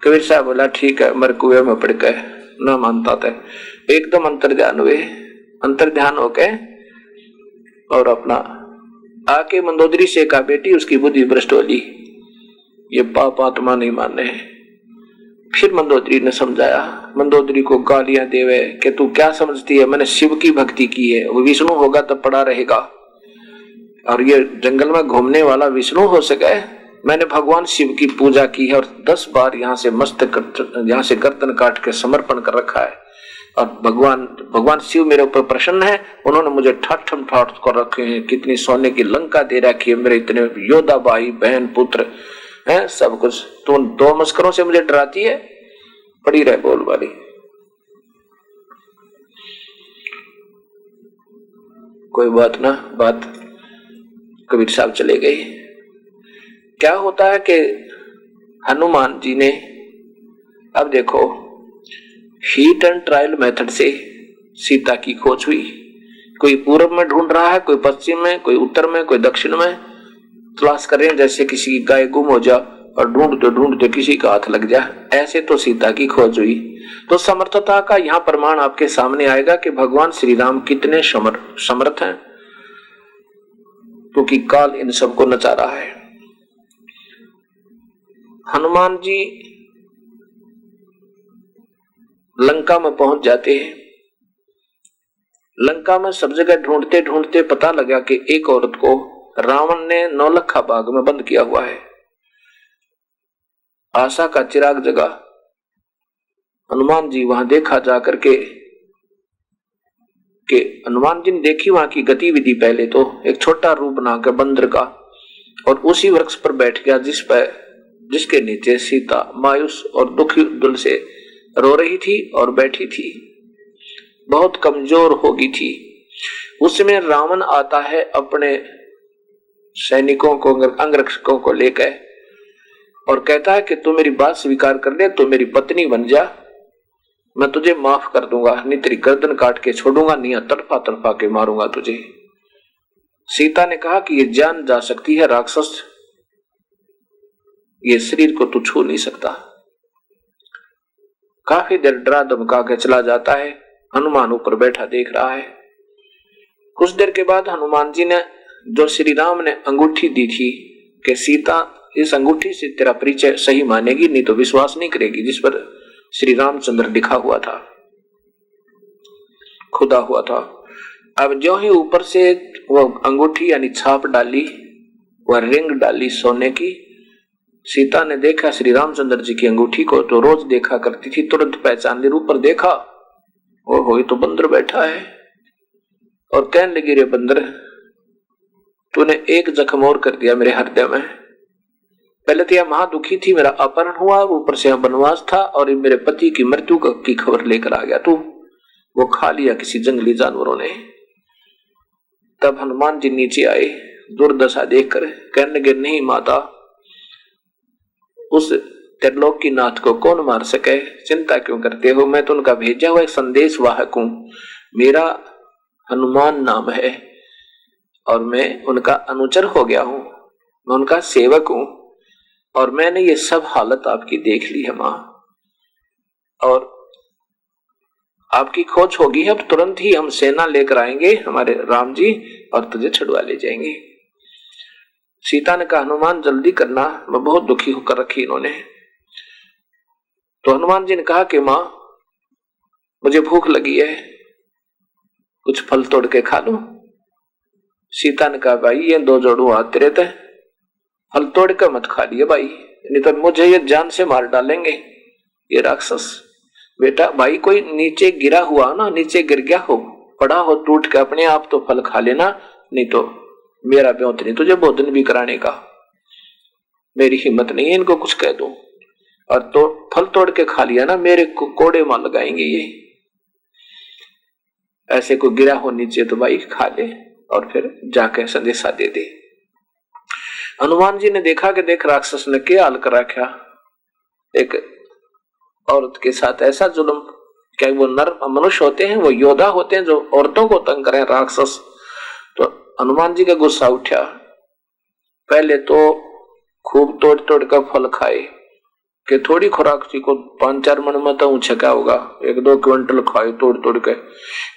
कबीर साहब बोला ठीक है, मर कुएं में पड़ गए, न मानता था। एकदम अंतर्ध्यान हुए, अंतर्ध्यान होके और अपना आके मंदोदरी से कहा बेटी उसकी बुद्धि भ्रष्ट होली, ये पाप आत्मा नहीं माने। फिर मंदोदरी ने समझाया, मंदोदरी को गालियां देवे कि तू क्या समझती है, मैंने शिव की भक्ति की है, वो विष्णु होगा तो पड़ा रहेगा, और ये जंगल में घूमने वाला विष्णु हो सके। मैंने भगवान शिव की पूजा की है और 10 बार यहाँ से गर्दन काट के समर्पण कर रखा है, और भगवान शिव मेरे ऊपर प्रसन्न है। उन्होंने मुझे ठाठ कर रखे हैं, कितनी सोने की लंका दे रखी है, मेरे इतने योद्धा भाई बहन पुत्र हैं, सब कुछ। तो उन 2 मस्करों से मुझे डराती है, पड़ी रहे बोल वाली। कोई बात ना, बात कबीर साहब चले गए। क्या होता है कि हनुमान जी ने, अब देखो, हीट एंड ट्रायल मेथड से सीता की खोज हुई। कोई पूर्व में ढूंढ रहा है, कोई पश्चिम में, कोई उत्तर में, कोई दक्षिण में तलाश कर रहे हैं, जैसे किसी की गाय गुम हो जा और ढूंढते किसी का हाथ लग जाए, ऐसे तो सीता की खोज हुई। तो समर्थता का यहाँ प्रमाण आपके सामने आएगा कि भगवान श्री राम कितने समर्थ हैं, क्योंकि काल इन सबको नचा रहा है। हनुमान जी लंका में पहुंच जाते हैं। लंका में सब जगह ढूंढते ढूंढते पता लगा कि एक औरत को रावण ने नौलखा बाग में बंद किया हुआ है। आशा का चिराग जगा। हनुमान जी वहां देखा जाकर के हनुमान जी ने देखी वहां की गतिविधि। पहले तो एक छोटा रूप बनाकर बंदर का, और उसी वृक्ष पर बैठ गया जिसके नीचे सीता मायूस और दुखी दिल से रो रही थी और बैठी थी, बहुत कमजोर हो गई थी। उसमें रावण आता है अपने सैनिकों को, अंगरक्षकों को लेकर, और कहता है कि तू मेरी बात स्वीकार कर ले, तू मेरी पत्नी बन जा, मैं तुझे माफ कर दूंगा, नहीं तेरी गर्दन काट के छोड़ूंगा, नहीं तड़पा तड़पा के मारूंगा तुझे। सीता ने कहा कि ये जान जा सकती है राक्षस, ये शरीर को तू छू नहीं सकता। काफी देर डरा धमका के चला जाता है। हनुमान ऊपर बैठा देख रहा है। कुछ देर के बाद हनुमान जी ने, जो श्री राम ने अंगूठी दी थी कि सीता इस अंगूठी से तेरा परिचय सही मानेगी, नहीं तो विश्वास नहीं करेगी, जिस पर श्री रामचंद्र लिखा हुआ था, खुदा हुआ था। अब जो ही ऊपर से वो अंगूठी यानी छाप डाली, वह रिंग डाली सोने की, सीता ने देखा श्री रामचंद्र जी की अंगूठी को, तो रोज देखा करती थी, तुरंत पहचान ली। ऊपर देखा, ओहो ये तो बंदर बैठा है, और कहने लगी रे बंदर, तूने एक जख्म और कर दिया मेरे हृदय में। पहले तो यह महादुखी थी, मेरा अपहरण हुआ, ऊपर से वनवास था, और मेरे पति की मृत्यु की खबर लेकर आ गया तू, वो खा लिया किसी जंगली जानवरों ने। तब हनुमान जी नीचे आए, दुर्दशा देखकर कहने लगे, नहीं माता, उस त्रिलोक की नाथ को कौन मार सके, चिंता क्यों करते हो, मैं तो उनका भेजा हुआ एक संदेश वाहक हूं, मेरा हनुमान नाम है, और मैं उनका अनुचर हो गया हूं, मैं उनका सेवक हूं, और मैंने ये सब हालत आपकी देख ली है मां, और आपकी खोज होगी, अब तुरंत ही हम सेना लेकर आएंगे हमारे राम जी, और तुझे छुड़वा ले जाएंगे। सीता ने कहा, हनुमान जल्दी करना, मैं बहुत दुखी होकर रखी इन्होंने। तो हनुमान जी ने कहा कि मां मुझे भूख लगी है, कुछ फल तोड़ के खा लूं। सीता ने कहा, भाई ये दो जोड़ू हाथ तेरे थे, फल तोड़ के मत खा लिए भाई, नहीं तो मुझे ये जान से मार डालेंगे ये राक्षस। बेटा भाई कोई नीचे गिरा हुआ ना, नीचे गिर गया हो, पड़ा हो टूट के अपने आप, तो फल खा लेना, नहीं तो मेरा ब्योत नहीं तुझे भोजन भी कराने का, मेरी हिम्मत नहीं है इनको कुछ कह दूं, और तो फल तोड़ के खा लिया ना, मेरे को कोड़े मार लगाएंगे ये। ऐसे को गिरा हो नीचे तो भाई खा ले, और फिर जाके संदेशा दे दे। हनुमान जी ने देखा कि देख राक्षस ने क्या हाल कर रखा, एक औरत के साथ ऐसा जुल्म, क्या वो नर मनुष्य होते हैं, वो योद्धा होते हैं जो औरतों को तंग करें, राक्षस। तो हनुमान जी का गुस्सा उठा, पहले तो खूब तोड़ तोड़ कर फल खाए, कि थोड़ी खुराक थी को 5-4 मन में तो ऊंचा क्या होगा, 1-2 क्विंटल खाए तोड़ तोड़ के,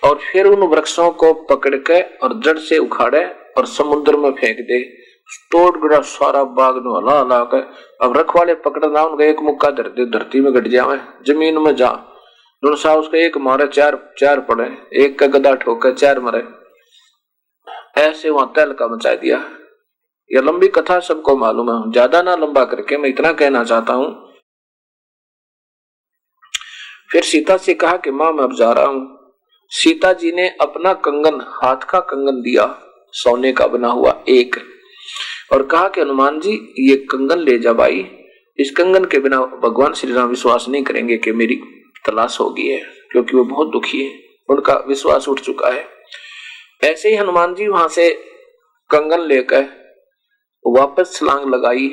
और फिर उन वृक्षों को पकड़ के और जड़ से उखाड़े और समुद्र में फेंक दे, तोड़ गिरा सारा बाग नो हला हला के। अब रखवाले पकड़ना, उनका एक मुक्का धरती में गट जावे, जमीन में जा सा उसका एक मारे चार पड़े, एक का गदा ठोके 4 मरे, ऐसे वहां तहलका मचा दिया। यह लंबी कथा सबको मालूम है, ज्यादा ना लंबा करके मैं इतना कहना चाहता हूं। फिर सीता से कहा कि मां मैं अब जा रहा हूं। सीता जी ने अपना कंगन, हाथ का कंगन दिया, सोने का बना हुआ एक, और कहा कि हनुमान जी ये कंगन ले जा भाई, इस कंगन के बिना भगवान श्री राम विश्वास नहीं करेंगे कि मेरी तलाश होगी है, क्योंकि वो बहुत दुखी है, उनका विश्वास उठ चुका है। ऐसे ही हनुमान जी वहां से कंगन लेकर वापस छलांग लगाई,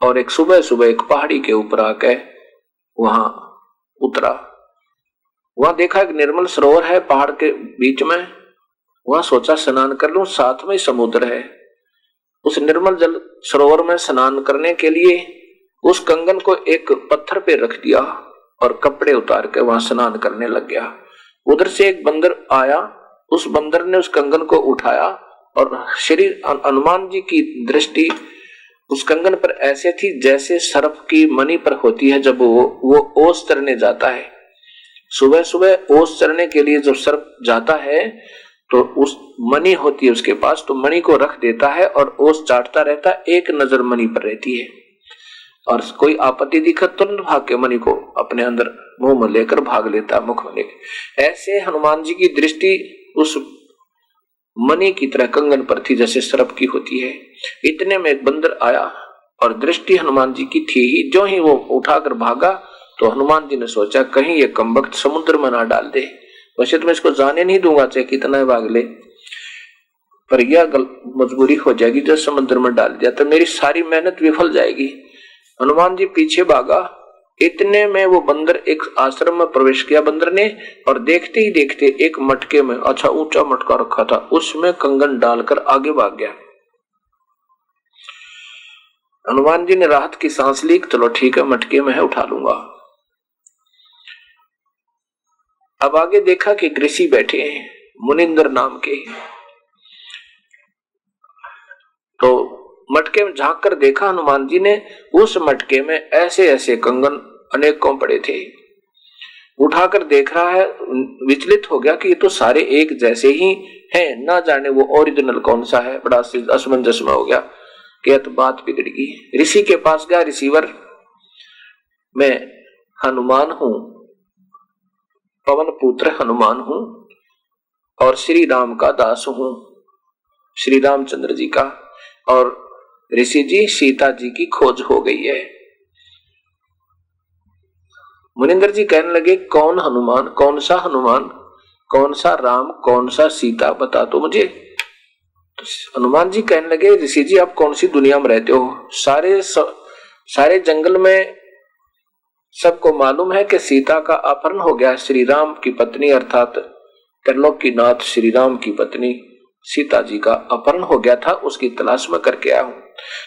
और एक सुबह एक पहाड़ी के ऊपर आकर वहां उतरा। वहां देखा एक निर्मल सरोवर है पहाड़ के बीच में, वहां सोचा स्नान कर लूं, साथ में समुद्र है। उस निर्मल जल सरोवर में स्नान करने के लिए उस कंगन को एक पत्थर पे रख दिया और कपड़े उतार के वहां स्नान करने लग गया। उधर से एक बंदर आया, उस बंदर ने उस कंगन को उठाया, और श्री हनुमान जी की दृष्टि उस कंगन पर ऐसे थी जैसे सर्प की मणि पर होती है जब वो ओस तरने जाता है। सुबह सुबह ओस चरने के लिए जब सर्प जाता है तो उस मणि होती है उसके पास, तो मणि को रख देता है और ओस चाटता रहता है, एक नजर मणि पर रहती है और कोई आपत्ति दिखत तुरंत भाग के मणि को अपने अंदर मुंह में लेकर भाग लेता है, मुख में लेकर। ऐसे हनुमान जी की दृष्टि उस मणि की तरह कंगन पर थी जैसे सर्प की होती है। इतने में एक बंदर आया और दृष्टि हनुमान जी की थी ही, जो ही वो उठाकर भागा तो हनुमान जी ने सोचा कहीं ये कमबख्त समुद्र में ना डाल दे। वैसे तो मैं इसको जाने नहीं दूंगा चाहे कितना भाग ले, पर यह मजबूरी हो जाएगी, जब समुद्र में डाल दिया तो मेरी सारी मेहनत विफल जाएगी। हनुमान जी पीछे भागा, इतने में वो बंदर एक आश्रम में प्रवेश किया बंदर ने, और देखते ही देखते एक मटके में, अच्छा ऊंचा मटका रखा था, उसमें कंगन डालकर आगे भाग गया। हनुमान जी ने राहत की सांस ली, चलो ठीक है मटके में है उठा लूंगा। अब आगे देखा कि ऋषि बैठे हैं मुनिंदर नाम के, तो मटके में झांक कर देखा हनुमान जी ने, उस मटके में ऐसे ऐसे कंगन अनेकों पड़े थे। उठाकर देख रहा है, विचलित हो गया कि ये तो सारे एक जैसे ही हैं, ना जाने वो ओरिजिनल कौन सा है, बड़ा असमंजस में हो गया कि तो बात बिगड़ गई। ऋषि के पास गया, ऋषिवर मैं हनुमान हूं, पवन पुत्र हनुमान हूं और श्री राम का दास हूं, श्री रामचंद्र जी का, और ऋषि जी सीता जी की खोज हो गई है। मुनिंदर जी कहने लगे कौन हनुमान, कौन सा हनुमान, कौन सा राम, कौन सा सीता, बता तो मुझे। तो हनुमान जी कहने लगे ऋषि जी आप कौन सी दुनिया में रहते हो, सारे जंगल में सबको मालूम है कि सीता का अपहरण हो गया। श्री राम की पत्नी अर्थात त्रिलोक की नाथ श्री राम की पत्नी सीता जी का अपहरण हो गया था, उसकी तलाश में करके आया हूं।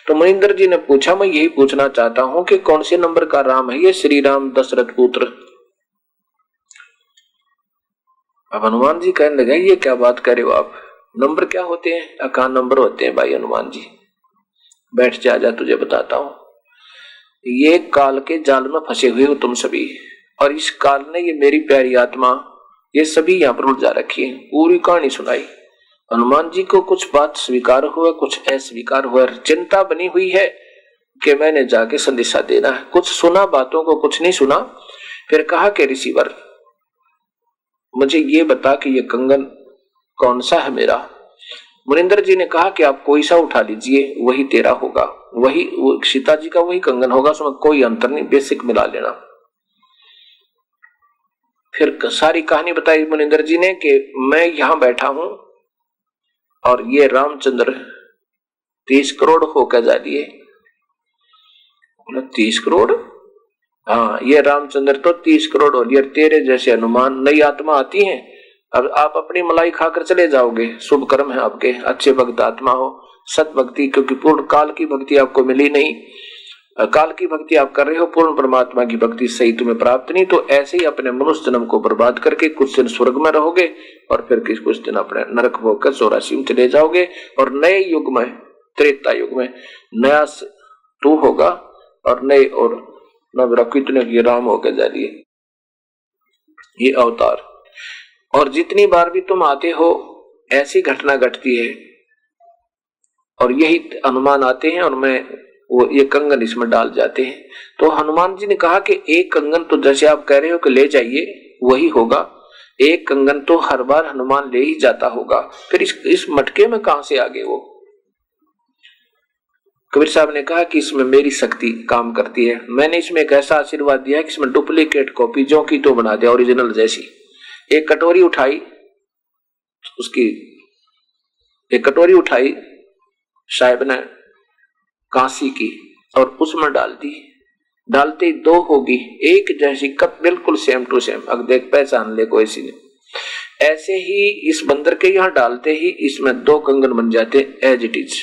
तो मनिंदर जी ने पूछा मैं यही पूछना चाहता हूं कि कौन से नंबर का राम है ये श्री राम दशरथ पुत्र। अब हनुमान जी कहने लगे ये क्या बात कर रहे हो आप, नंबर क्या होते हैं, अकान नंबर होते हैं भाई हनुमान जी, बैठ जा तुझे बताता हूं। ये काल के जाल में फंसे हुए हो तुम सभी, और इस काल ने ये मेरी प्यारी आत्मा ये सभी यहाँ पर उलझा रखी है। पूरी कहानी सुनाई। हनुमान जी को कुछ बात स्वीकार हुआ, कुछ अस्वीकार हुआ, चिंता बनी हुई है कि मैंने जाके संदेशा देना है। कुछ सुना बातों को, कुछ नहीं सुना। फिर कहा कि ऋषिवर मुझे ये बता कि ये कंगन कौन सा है मेरा। मुनिंदर जी ने कहा कि आप कोई सा उठा लीजिए वही तेरा होगा, वही सीता जी का वही कंगन होगा, उसमें कोई अंतर नहीं, बेसिक मिला लेना। फिर सारी कहानी बताई मुनिंदर जी ने कि मैं यहां बैठा हूं और ये रामचंद्र 30 करोड़ होकर जा दिए। 30 करोड़, हाँ ये रामचंद्र तो 30 करोड़ हो लिए, तेरे जैसे हनुमान नई आत्मा आती है। अब आप अपनी मलाई खाकर चले जाओगे, शुभ कर्म है आपके, अच्छे भक्त आत्मा हो, सत भक्ति, क्योंकि पूर्ण काल की भक्ति आपको मिली नहीं, काल की भक्ति आप कर रहे हो, पूर्ण परमात्मा की भक्ति सही तुम्हें प्राप्त नहीं। तो ऐसे ही अपने मनुष्य जन्म को बर्बाद करके कुछ दिन स्वर्ग में रहोगे और फिर कुछ दिन अपने नरक भोग कर 84 में चले जाओगे, और नए युग में त्रेता युग में नया तू होगा और नए और नवरा कितने की राम होकर जा रही है ये अवतार। और जितनी बार भी तुम आते हो ऐसी घटना घटती है, और यही हनुमान आते हैं और मैं वो ये कंगन इसमें डाल जाते हैं। तो हनुमान जी ने कहा कि एक कंगन तो जैसे आप कह रहे हो कि ले जाइए वही होगा, एक कंगन तो हर बार हनुमान ले ही जाता होगा, फिर इस मटके में कहां से आ गए वो। कबीर साहब ने कहा कि इसमें मेरी शक्ति काम करती है, मैंने इसमें एक ऐसा आशीर्वाद दिया है कि इसमें डुप्लीकेट कॉपी जो की तो बना दिया ओरिजिनल जैसी। एक कटोरी उठाई, उसकी एक कटोरी उठाई साहिब ने कांसी की और उसमें डाल दी, डालते ही 2 होगी एक जैसी कप, बिल्कुल सेम टू सेम। अब देख पहचान ले कोई सी ने। ऐसे ही इस बंदर के यहाँ डालते ही इसमें 2 कंगन बन जाते एज इट इज,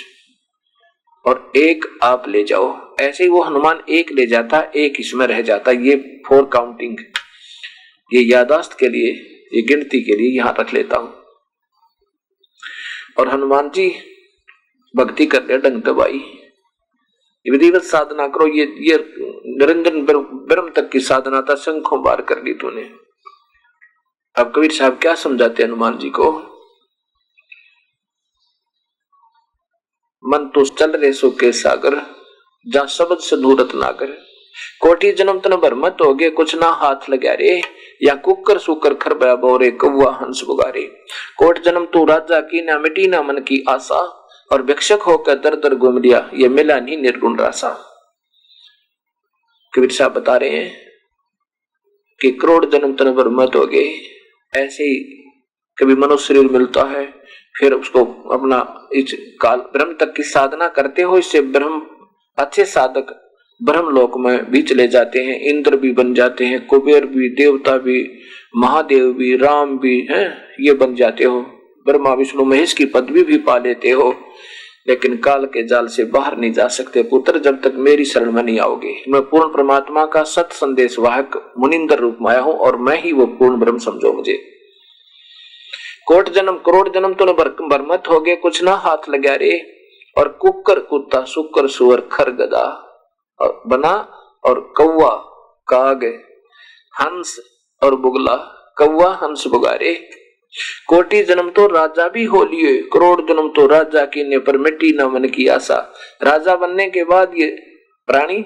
और एक आप ले जाओ। ऐसे ही वो हनुमान एक ले जाता, एक इसमें रह जाता। ये 4 काउंटिंग, ये यादाश्त के लिए, ये गिनती के लिए यहां रख लेता हूं। और हनुमान जी भक्ति करते ढंग दबाई, विधिवत साधना करो। ये निरंजन ब्रह्म तक की साधना था, शंखों बार कर ली तूने। अब कबीर साहब क्या समझाते हनुमान जी को? मन तो चल रे सो के सागर, जहां शब्द से दूरत नागर। कोटि जन्म तन भर मत हो गए, कुछ ना हाथ लगा रे। या कुकर सुकर खरबा बोरे, कौवा हंस बुगारे। कोट जन्म तू राजा की, ना मिटी ना मन की आशा। और भिक्षक होकर दर दर घूम लिया, ये मिला नहीं निर्गुण रासा। कबीर साहब बता रहे हैं कि करोड़ जन्म तन भर मत हो गए। ऐसे ही कभी मनुष्य शरीर मिलता है, फिर उसको अपना इस काल ब्रह्म तक की साधना करते हो, इससे ब्रह्म अच्छे साधक ब्रह्म लोक में भी चले जाते हैं, इंद्र भी बन जाते हैं, कुबेर भी, देवता भी, महादेव भी, राम भी हैं, ये बन जाते हो। ब्रह्मा विष्णु महेश की पदवी भी पा लेते हो, लेकिन काल के जाल से बाहर नहीं जा सकते पुत्र, जब तक मेरी शरण में नहीं आओगे। मैं पूर्ण परमात्मा का सत संदेश वाहक मुनिंदर रूप में आया हूं, और मैं ही वो पूर्ण ब्रह्म समझो मुझे। कोट जन्म करोड़ जन्म तो बरमत हो गए, कुछ ना हाथ लगा रे। और कुकर कुत्ता सुकर सुअर खर गदा और बना, और कौवा काग हंस और बुगला, कौवा हंस बुगारे। कोटि जन्म तो राजा भी हो लिए, करोड़ जन्म तो राजा कीने, पर मिट्टी न मन की आशा। राजा बनने के बाद ये प्राणी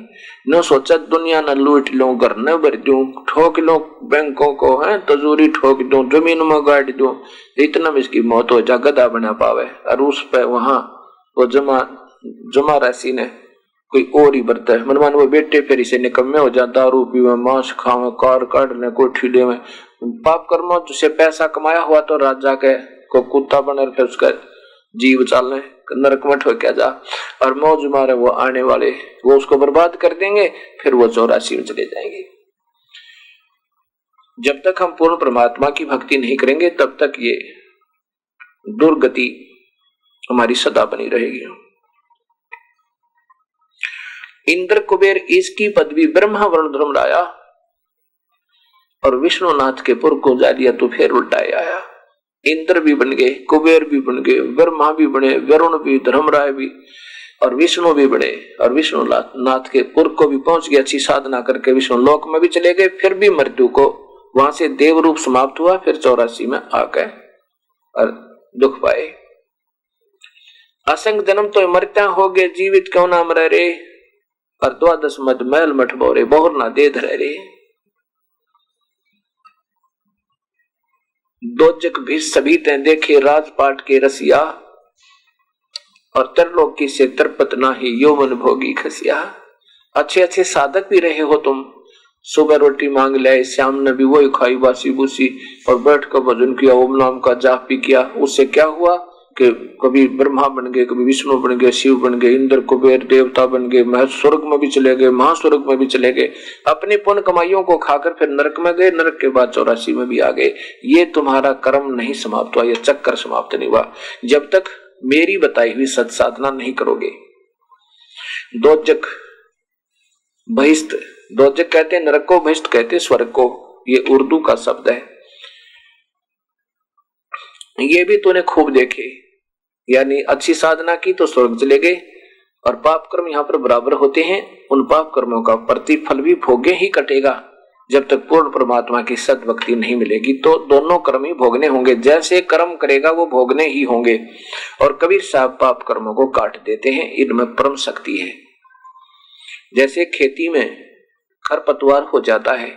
न सोचा दुनिया न लूट लो, घर न भर दूं, ठोक लो बैंकों को, है तजूरी ठोक दूं, जमीन में गाड़ दूं, इतना में इसकी मौत हो जा, गधा बना पावे। और उस पे वहां वो जमा राशि ने कोई और ही बरता है। मनमान वो बेटे फिर इसे निकम्मे हो जाता, दारू पीवे, मांस खावे, कार काट ले, कोठी ले में, पाप कर्मों से पैसा कमाया हुआ तो राजा के को कुत्ता बने, फिर उसका जीव चालने नरक में ठोक जा, और मौज मारे वो आने वाले वो उसको बर्बाद कर देंगे, फिर वो 84 में चले जाएंगे। जब तक हम पूर्ण परमात्मा की भक्ति नहीं करेंगे, तब तक ये दुर्गति हमारी सदा बनी रहेगी। इंद्र कुबेर इसकी पदवी ब्रह्मा वरुण धर्मराया, और विष्णुनाथ के पुर को जा दिया तो फिर उल्टाए आया। इंद्र भी बन गए, कुबेर भी बन गए, ब्रह्मा भी बने, वरुण भी, धर्मराय भी, और विष्णु भी बने, और विष्णुनाथ के पुर को भी पहुंच गए। अच्छी साधना करके विष्णु लोक में भी चले गए, फिर भी मृत्यु को वहां से देव रूप समाप्त हुआ, फिर 84 में आ गए और दुख पाए। असंग जन्म तो मरत्या हो गए, जीवित क्यों ना मर रे। और 12 मद मैल मठ बोरे, बहुर ना दे धरे रे। दोजक भी सभी ते देखे, राजपाट के रसिया, और तरलोकी से तरपत ना ही यौवन भोगी खसिया। अच्छे अच्छे साधक भी रहे हो तुम, सुबह रोटी मांग ले, श्याम ने भी वही खाई बासी बुसी, और बैठ कर भजन किया, ओम नाम का जाप भी किया। उससे क्या हुआ कि कभी ब्रह्मा बन गए, कभी विष्णु बन गए, शिव बन गए, इंद्र कुबेर देवता बन गए, महर्षि स्वर्ग में भी चले गए, महास्वर्ग में भी चले गए, अपनी पुण्य कमाइयों को खाकर फिर नरक में गए, नरक के बाद 84 में भी आ गए। ये तुम्हारा कर्म नहीं समाप्त हुआ, ये चक्कर समाप्त नहीं हुआ जब तक मेरी बताई हुई सत साधना नहीं करोगे। दोजक बहिष्ठ, दोजक कहते हैं नरक को, बहिष्ठ कहते हैं स्वर्ग को, ये उर्दू का शब्द है। ये भी तूने खूब देखे, यानी अच्छी साधना की तो स्वर्ग चले गए, और पाप कर्म यहाँ पर बराबर होते हैं। उन पाप कर्मों का प्रतिफल भी भोगे ही कटेगा, जब तक पूर्ण परमात्मा की सत भक्ति नहीं मिलेगी। तो दोनों कर्म ही भोगने होंगे, जैसे कर्म करेगा वो भोगने ही होंगे। और कबीर साहब पाप कर्मों को काट देते हैं, इनमें परम शक्ति है। जैसे खेती में खरपतवार हो जाता है,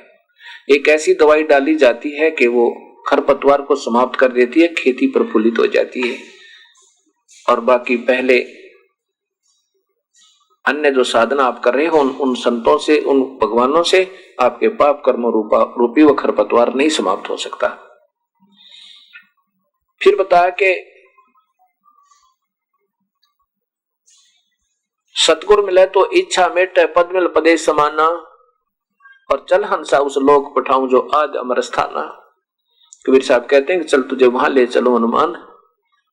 एक ऐसी दवाई डाली जाती है कि वो खरपतवार को समाप्त कर देती है, खेती प्रफुल्लित हो जाती है। और बाकी पहले अन्य जो साधना आप कर रहे हो, उन संतों से, उन भगवानों से आपके पाप कर्म रूपी व खरपतवार नहीं समाप्त हो सकता। फिर बताया कि सतगुरु मिले तो इच्छा मेटे, पद मिल पदे समाना, और चल हंसा उस लोक पठाऊं जो आज अमर स्थाना। कबीर साहब कहते हैं कि चल तुझे वहां ले चलो हनुमान,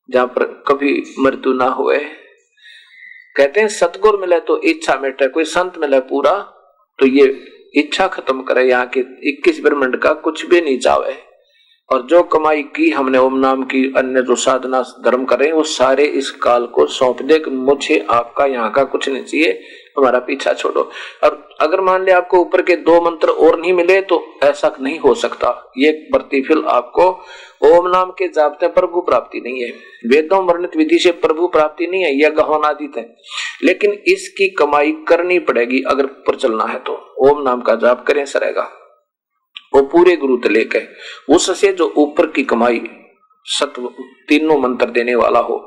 जहां पर कभी मृत्यु ना हुए। कहते हैं सतगुरु मिले तो इच्छा मेटे, कोई संत मिले पूरा तो ये इच्छा खत्म करे, यहाँ के 21 ब्रह्मांड का कुछ भी नहीं चाहे। और जो कमाई की हमने ओम नाम की, अन्य जो साधना धर्म कर रहे हैं, वो सारे इस काल को सौंप दे कि मुझे आपका यहाँ का कुछ नहीं चाहिए, हमारा पीछा छोड़ो। और अगर मान ले आपको ऊपर के 2 मंत्र और नहीं मिले तो ऐसा नहीं हो सकता। ये प्रतिफल आपको ओम नाम के जापते प्रभु प्राप्ति नहीं है, वेदों वर्णित विधि से प्रभु प्राप्ति नहीं है, यह गहनादित है, लेकिन इसकी कमाई करनी पड़ेगी। अगर ऊपर चलना है तो ओम नाम का जाप करें सरेगा, वो पूरे गुरु तलेक है, उससे जो ऊपर की कमाई सत्व तीनों मंत्र देने वाला हो।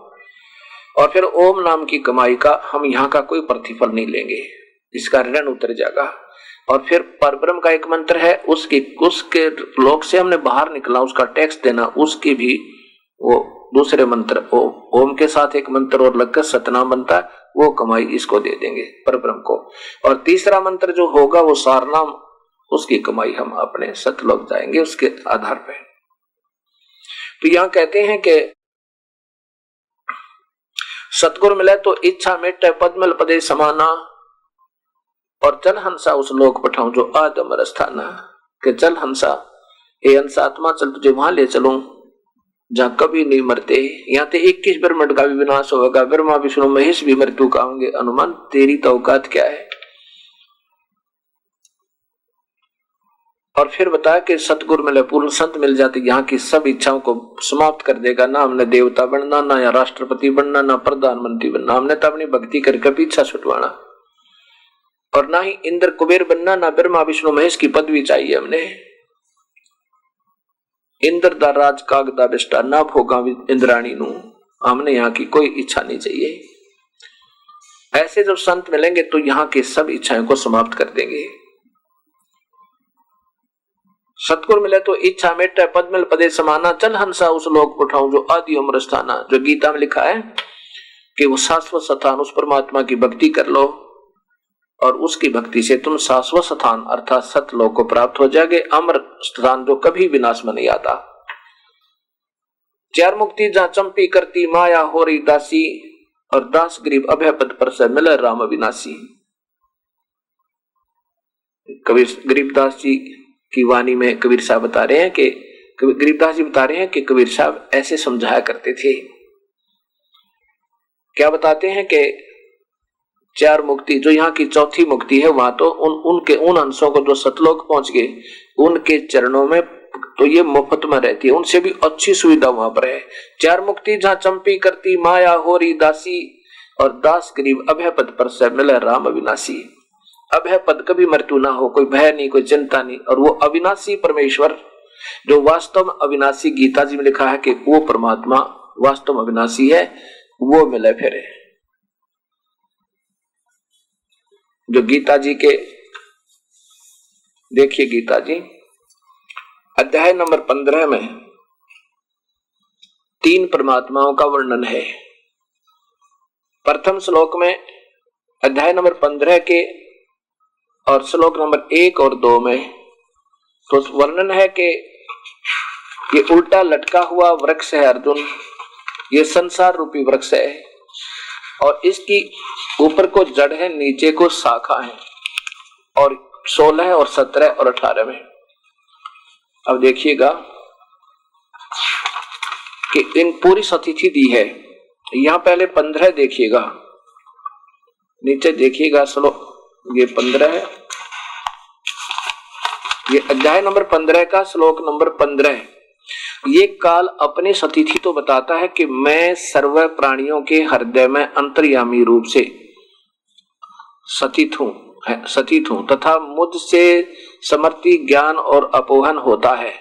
और फिर ओम नाम की कमाई का हम यहाँ का कोई प्रतिफल नहीं लेंगे, इसका ऋण उतर जाएगा। और फिर परब्रह्म का एक मंत्र है, उसके लोक से हमने बाहर निकला, उसका टैक्स देना, उसकी भी वो दूसरे मंत्र ओम के साथ एक मंत्र और लगकर सतनाम बनता है, वो कमाई इसको दे देंगे परब्रह्म को। और तीसरा मंत्र जो होगा वो सारनाम, उसकी कमाई हम अपने सतलोक जाएंगे उसके आधार पर। तो यहां कहते हैं कि सतगुरु मिले तो इच्छा मिटे पद्मल पदे समाना, और चल हंसा उस लोक पठाऊं जो आदम स्थाना। कि चल हंसा, हे हंसा आत्मा, चल तुझे वहां ले चलूं जहां कभी नहीं मरते। यहाँ ते 21 ब्रह्मांड का भी विनाश होगा, ब्रह्मा विष्णु महेश भी मृत्यु का होंगे, अनुमान तेरी तो औकात क्या है। और फिर बताया कि सतगुरु मिले, पूर्ण संत मिल जाते, यहाँ की सब इच्छाओं को समाप्त कर देगा। ना हमने देवता बनना, ना या राष्ट्रपति बनना, ना प्रधानमंत्री बनना, हमने तो अपनी भक्ति करके पीछा छुटवाना। और ना ही इंद्र कुबेर बनना, ना ब्रह्मा विष्णु महेश की पदवी चाहिए हमने। इंद्र दा राज काग दा बिष्टा, ना भोगा इंद्राणी नू, हमने यहाँ की कोई इच्छा नहीं चाहिए। ऐसे जब संत मिलेंगे तो यहाँ की सब इच्छाओं को समाप्त कर देंगे। सतगुरु मिले तो इच्छा मिटे पद्मल पदे समाना, चल हंसा उस लोक उठाऊं जो आदि उम्र स्थाना। जो गीता में लिखा है कि वो शाश्वत स्थान, उस परमात्मा की भक्ति कर लो और उसकी भक्ति से तुम शाश्वत स्थान अर्थात सतलोक को प्राप्त हो जाएंगे, अमर स्थान जो कभी विनाश में नहीं आता। 4 मुक्ति जहां चंपी करती माया हो रही दासी, और दास गरीब अभय पद पर से मिले राम विनाशी। कबीर गरीबदास जी की वाणी में कबीर साहब बता रहे हैं कि गरीबदास जी बता रहे हैं कि कबीर साहब ऐसे समझाया करते थे। क्या बताते हैं कि 4 मुक्ति, जो यहाँ की चौथी मुक्ति है, वहां तो उन अंशों को जो सतलोक पहुंच गए उनके चरणों में तो ये मुफ्त में रहती है, उनसे भी अच्छी सुविधा वहां पर है। 4 मुक्ति जहां चंपी करती माया हो रही दासी, और दास गरीब अभय पद पर से मिले राम अविनाशी। अभय पद कभी मृत्यु ना हो, कोई भय नहीं, कोई चिंता नहीं। और वो अविनाशी परमेश्वर जो वास्तव में अविनाशी, गीता जी में लिखा है कि वो परमात्मा वास्तव में अविनाशी है, वो मिले फिर। जो गीता जी के देखिए, गीता जी अध्याय नंबर 15 में 3 परमात्माओं का वर्णन है। प्रथम श्लोक में अध्याय नंबर 15 के और श्लोक नंबर 1 और 2 में तो वर्णन है कि ये उल्टा लटका हुआ वृक्ष है अर्जुन, ये संसार रूपी वृक्ष है, और इसकी ऊपर को जड़ है, नीचे को शाखा है। और 16 और 17 और 18 में अब देखिएगा कि इन पूरी सतिथि दी है। यहां पहले 15 देखिएगा, नीचे देखिएगा श्लोक, ये 15 है, ये अध्याय नंबर 15 का श्लोक नंबर 15। ये काल अपनी सतिथि तो बताता है कि मैं सर्व प्राणियों के हृदय में अंतर्यामी रूप से सतित हूं तथा मुझसे समर्थी ज्ञान और अपोहन होता है,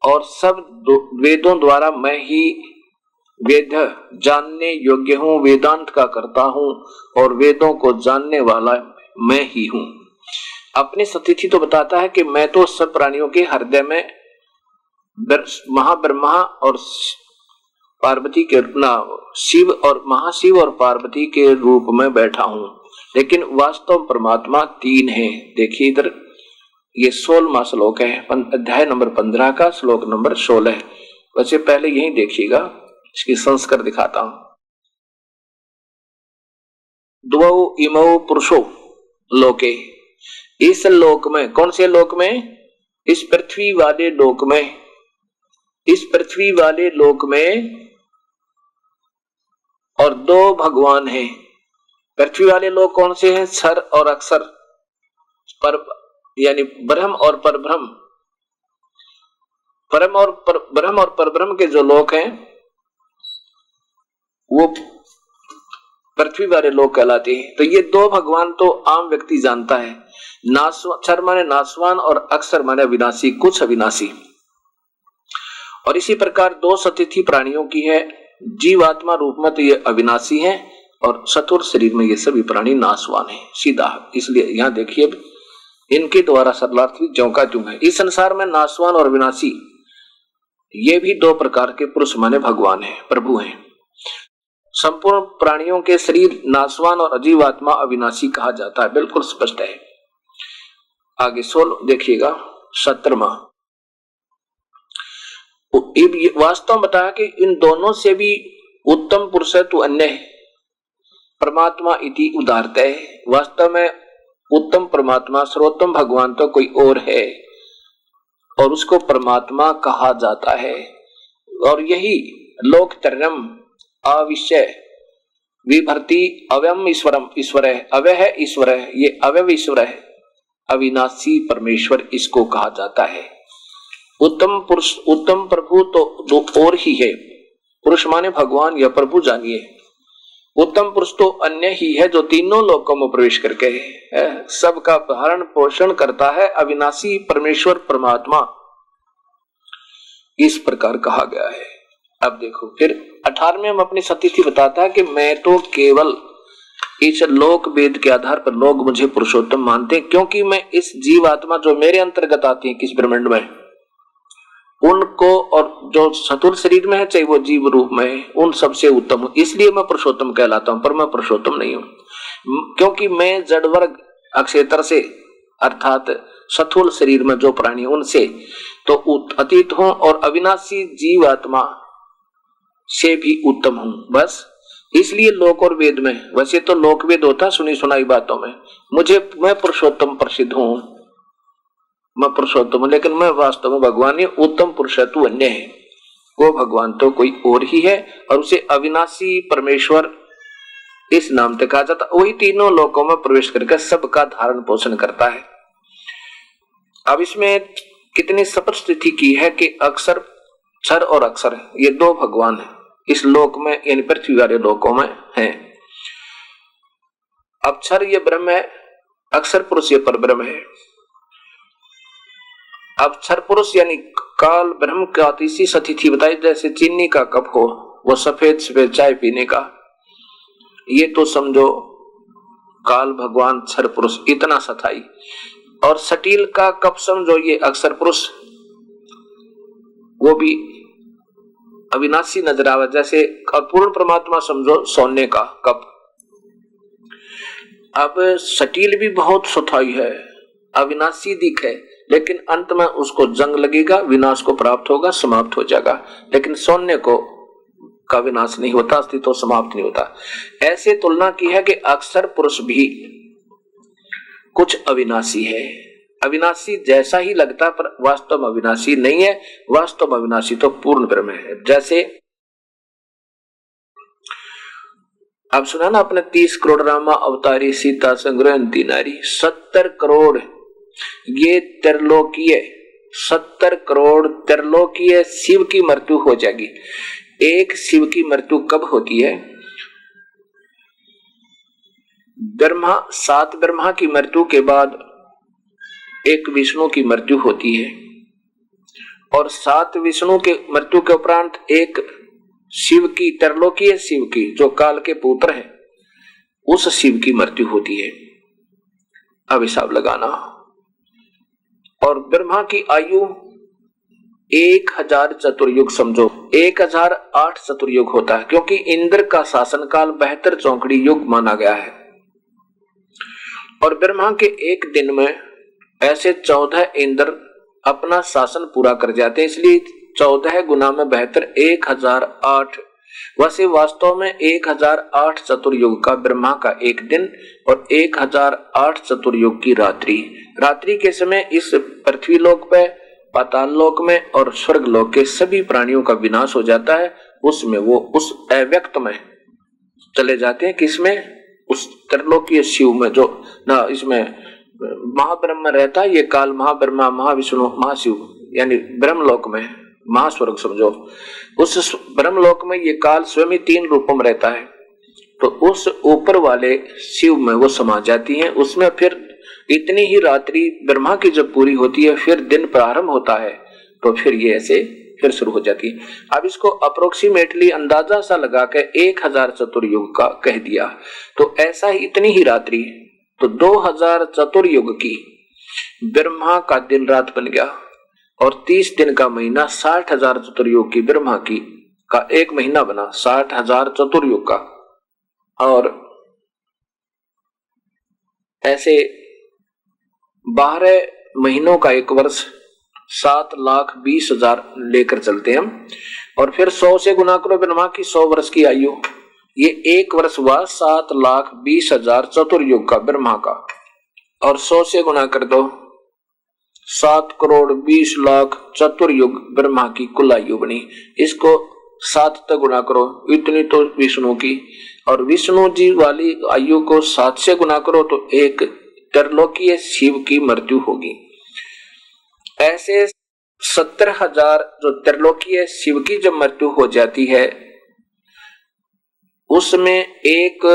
और सब वेदों द्वारा मैं ही वेद जानने योग्य हूं, वेदांत का करता हूं और वेदों को जानने वाला मैं ही हूं। अपनी सतिथि तो बताता है कि मैं तो सब प्राणियों के हृदय में महाब्रह्मा और पार्वती के शिव और महाशिव और पार्वती के रूप में बैठा हूं, लेकिन वास्तव परमात्मा 3 है। देखिए इधर ये 16वां श्लोक है, अध्याय नंबर 15 का श्लोक नंबर 16। वैसे पहले यही देखिएगा, इसकी संस्कार दिखाता हूं। द्वौ इमौ पुरुषो लोके, इस लोक में, कौन से लोक में? इस पृथ्वी वाले लोक में और दो भगवान हैं। पृथ्वी वाले लोग कौन से हैं? क्षर और अक्षर, पर यानी ब्रह्म और परब्रह्म। ब्रह्म और परब्रह्म के जो लोक हैं वो पृथ्वी वाले लोग कहलाते हैं। तो ये दो भगवान तो आम व्यक्ति जानता है। क्षर माने नाशवान और अक्षर माने अविनाशी, कुछ अविनाशी। और इसी प्रकार दो सतिथि प्राणियों की है। जीवात्मा रूप में तो ये अविनाशी है और सत्वर शरीर में ये सभी प्राणी नाशवान है, सीधा। इसलिए यहां देखिए इनके द्वारा सरलार्थ भी ज्यों का त्यों है। इस संसार में नाशवान और अविनाशी ये भी दो प्रकार के पुरुष माने भगवान है, प्रभु हैं। संपूर्ण प्राणियों के शरीर नाशवान और अजीवात्मा अविनाशी कहा जाता है, बिल्कुल स्पष्ट है। आगे 16 देखिएगा 17वां। वास्तव में बताया कि इन दोनों से भी उत्तम पुरुष है तो अन्य है, परमात्मा इति उदारता है। वास्तव में उत्तम परमात्मा सर्वोत्तम भगवान तो कोई और है और उसको परमात्मा कहा जाता है। और यही लोकतरम अविषय विभर्ति अव्यम ईश्वरम, ईश्वर है, अव्यय है ईश्वर है, ये अव्यय ईश्वर है, अविनाशी परमेश्वर इसको कहा जाता है। उत्तम पुरुष, उत्तम प्रभु तो दो और ही है। पुरुष माने भगवान या प्रभु जानिए। उत्तम पुरुष तो अन्य ही है जो तीनों लोकों में प्रवेश करके है, सबका भरण पोषण करता है, अविनाशी परमेश्वर परमात्मा इस प्रकार कहा गया है। अब देखो फिर 18वें में अपनी सतिथि बताता है कि मैं तो केवल इस लोक वेद के आधार पर लोग मुझे पुरुषोत्तम मानते हैं, क्योंकि मैं इस जीवात्मा जो मेरे अंतर्गत आती है किस ब्रह्मांड में, उनको और जो चतुर शरीर में है चाहे वो जीव रूप में है, उन सबसे उत्तम हूं, इसलिए मैं पुरुषोत्तम कहलाता हूं। पर मैं पुरुषोत्तम नहीं हूं, क्योंकि मैं जड़ वर्ग अक्षेत्र से अर्थात स्थूल शरीर में जो प्राणी उनसे तो अतीत हूं और अविनाशी जीव आत्मा से भी उत्तम हूं। बस इसलिए लोक और वेद में, वैसे तो लोक वेद होता सुनी सुनाई बातों में, मैं पुरुषोत्तम प्रसिद्ध हूं, मैं पुरुषोत्तम हूं, लेकिन मैं वास्तव में भगवान ही उत्तम पुरुष है तू अन्य है। वो भगवान तो कोई और ही है और उसे अविनाशी परमेश्वर इस नाम से कहा जाता। वही तीनों लोकों में प्रवेश करके सबका धारण पोषण करता है। अब इसमें कितनी स्पष्ट स्थिति की है कि अक्षर, क्षर और अक्षर ये दो भगवान है इस लोक में, यानी पृथ्वी वाले लोकों में है। अक्षर ये ब्रह्म है, अक्षर पुरुष ये परब्रह्म है। अक्षर पुरुष यानी काल ब्रह्म का तीसरी सतिथि बताई, जैसे चीनी का कप हो वो सफेद सफेद चाय पीने का, ये तो समझो काल भगवान क्षर पुरुष इतना सथाई। और सटील का कप समझो ये अक्षर पुरुष, वो भी अविनाशी नजर आवे, जैसे पूर्ण परमात्मा समझो सोने का कप। अब सटील भी बहुत सथाई है, अविनाशी दिख है, लेकिन अंत में उसको जंग लगेगा, विनाश को प्राप्त होगा, समाप्त हो जाएगा। लेकिन सोने को का विनाश नहीं होता, अस्तित्व तो समाप्त नहीं होता। ऐसे तुलना की है कि अक्षर पुरुष भी कुछ अविनाशी है, अविनाशी जैसा ही लगता पर वास्तव में अविनाशी नहीं है। वास्तव में अविनाशी तो पूर्ण ब्रह्म है। जैसे अब सुना ना अपने 30 करोड़ रामा अवतारी सीता संग्रहंती नारी, 70 करोड़ ये त्रिलोकीय, 70 करोड़ त्रिलोकीय शिव की मृत्यु हो जाएगी। एक शिव की मृत्यु कब होती है? ब्रह्मा, 7 ब्रह्मा की मृत्यु के बाद एक विष्णु की मृत्यु होती है और 7 विष्णु के मृत्यु के उपरांत एक शिव की, त्रिलोकीय शिव की जो काल के पुत्र है, उस शिव की मृत्यु होती है। अब हिसाब लगाना। और ब्रह्मा की आयु 1000 चतुर्युग समझो, 1008 चतुर्युग होता है, क्योंकि इंद्र का शासन काल 72 चौकड़ी युग माना गया है। और ब्रह्मा के एक दिन में ऐसे 14 इंद्र अपना शासन पूरा कर जाते हैं, इसलिए 14 गुना में 72, 1008 वैसे वास्तव में 1008 चतुर्युग का ब्रह्मा का एक दिन और 1008 चतुर्युग की रात्रि। रात्रि के समय इस पृथ्वी लोक पे, पाताल लोक में और स्वर्ग लोक के सभी प्राणियों का विनाश हो जाता है। उसमें वो उस अव्यक्त में चले जाते हैं। किसमें? उस त्रिलोकीय शिव में, जो ना इसमें महाब्रह्म रहता है, ये काल महाब्रह्मा, महाविष्णु, महाशिव, यानी ब्रह्मलोक में, महास्वर्ग समझो। उस ब्रह्मलोक में ये काल स्वयं 3 रूपों में रहता है। तो उस ऊपर वाले शिव में वो समा जाती हैं। उसमें फिर इतनी ही रात्रि ब्रह्मा की जब पूरी होती है, फिर दिन प्रारंभ होता है, तो फिर ये ऐसे फिर शुरू हो जाती है। अब इसको अप्रोक्सीमेटली अंदाजा सा लगा के 1000 चतुर्युग का कह दिया। तो ऐसा ही इतनी ही रात्रि, तो 2000 चतुर्युग की ब्रह्मा का दिन रात बन गया, और 30 दिन का महीना 60,000 चतुर्युग की ब्रह्मा की का एक महीना बना, 60,000 चतुर्युग का। और ऐसे 12 महीनों का एक वर्ष 7,20,000 लेकर चलते हैं हम। और फिर 100 से गुना करो ब्रह्मा की 100 वर्ष की आयु, ये एक वर्ष हुआ 7,20,000 चतुर्युग का ब्रह्मा का। और 100 से गुना कर दो, 7,20,00,000 चतुर्युग ब्रह्मा की कुल आयु बनी। इसको 7 तक गुना करो, इतनी तो विष्णु की। और विष्णु जी वाली आयु को 7 से गुना करो तो एक त्रिलोकीय शिव की मृत्यु होगी। ऐसे 70,000 जो त्रिलोकीय शिव की जब मृत्यु हो जाती है, उसमें एक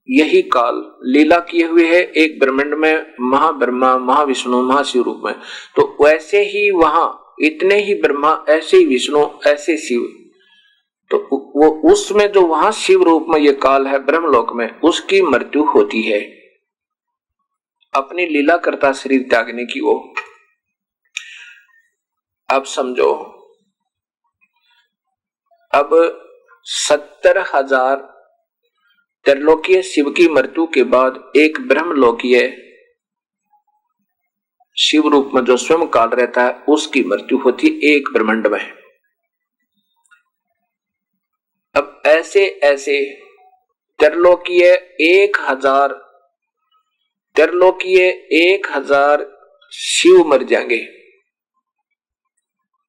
यही काल लीला किए हुए है, एक ब्रह्मांड में महाब्रह्मा, महाविष्णु, महाशिव रूप में। तो वैसे ही वहां इतने ही ब्रह्मा, ऐसे ही विष्णु, ऐसे शिव। तो वो उसमें जो वहां शिव रूप में ये काल है ब्रह्मलोक में, उसकी मृत्यु होती है अपनी लीला करता शरीर त्यागने की वो। अब समझो, अब 70,000 त्रिलोकीय शिव की मृत्यु के बाद एक ब्रह्मलोकीय शिव रूप में जो स्वयं काल रहता है, उसकी मृत्यु होती एक ब्रह्मांड में। अब ऐसे ऐसे त्रिलोकीय 1,000 शिव मर जाएंगे।